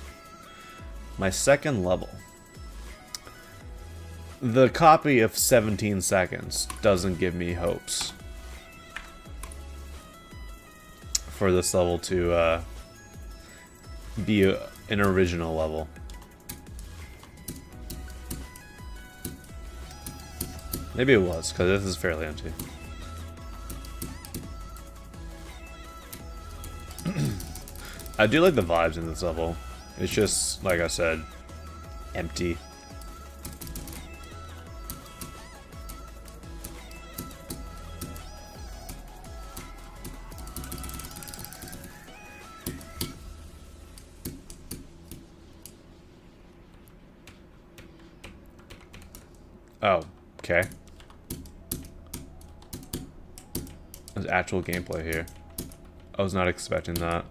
Speaker 1: My second level. The copy of 17 seconds doesn't give me hopes for this level to be an original level. Maybe it was, because this is fairly empty. I do like the vibes in this level. It's just, like I said, empty. Oh, okay. There's actual gameplay here. I was not expecting that.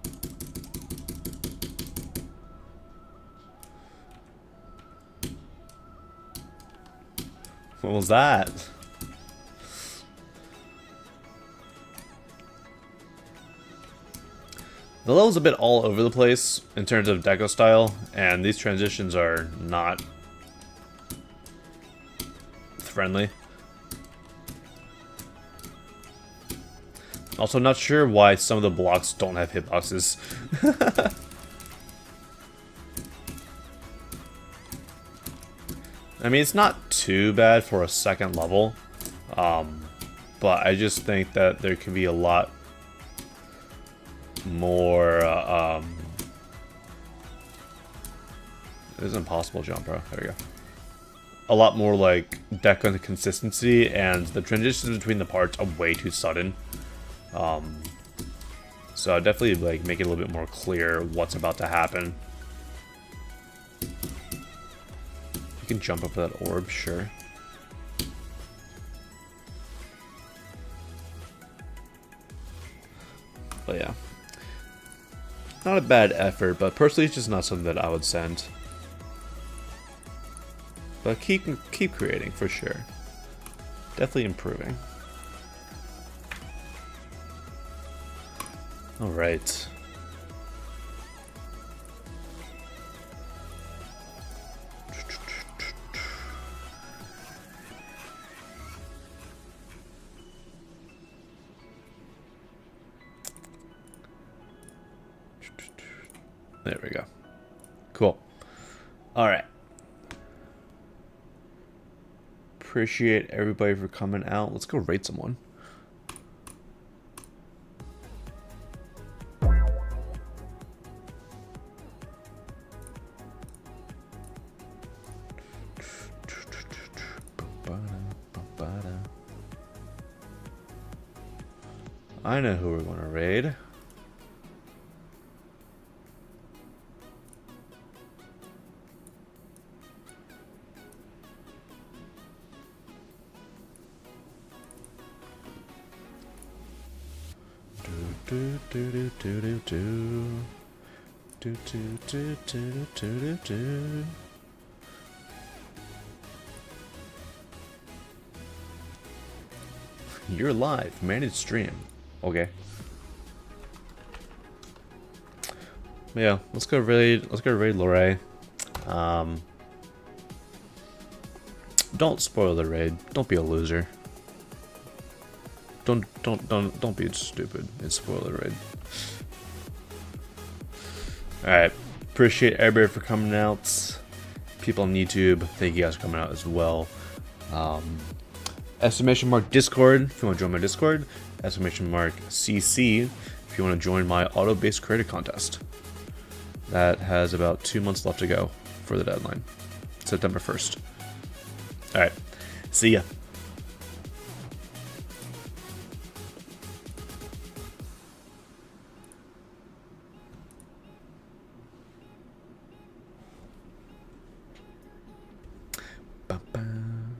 Speaker 1: What was that? The level's a bit all over the place in terms of deco style, and these transitions are not friendly. Also, not sure why some of the blocks don't have hitboxes. I mean, it's not too bad for a second level, but I just think that there could be a lot more. This is impossible jump, bro. There we go. A lot more like deco consistency, and the transitions between the parts are way too sudden. So I'd definitely like make it a little bit more clear what's about to happen. You can jump over that orb, sure. But yeah, not a bad effort, but personally it's just not something that I would send. But keep creating for sure. Definitely improving. All right. There we go. Cool. All right. Appreciate everybody for coming out. Let's go raid someone. I know who we're going to raid. You're live. Managed stream. Okay. Yeah, let's go raid Lorray. Don't spoil the raid. Don't be a loser. Don't be stupid and spoil the raid. Alright. Appreciate everybody for coming out. People on YouTube, thank you guys for coming out as well. !mark Discord if you want to join my Discord. !mark CC if you want to join my auto-based creator contest. That has about 2 months left to go for the deadline. September 1st. Alright. See ya.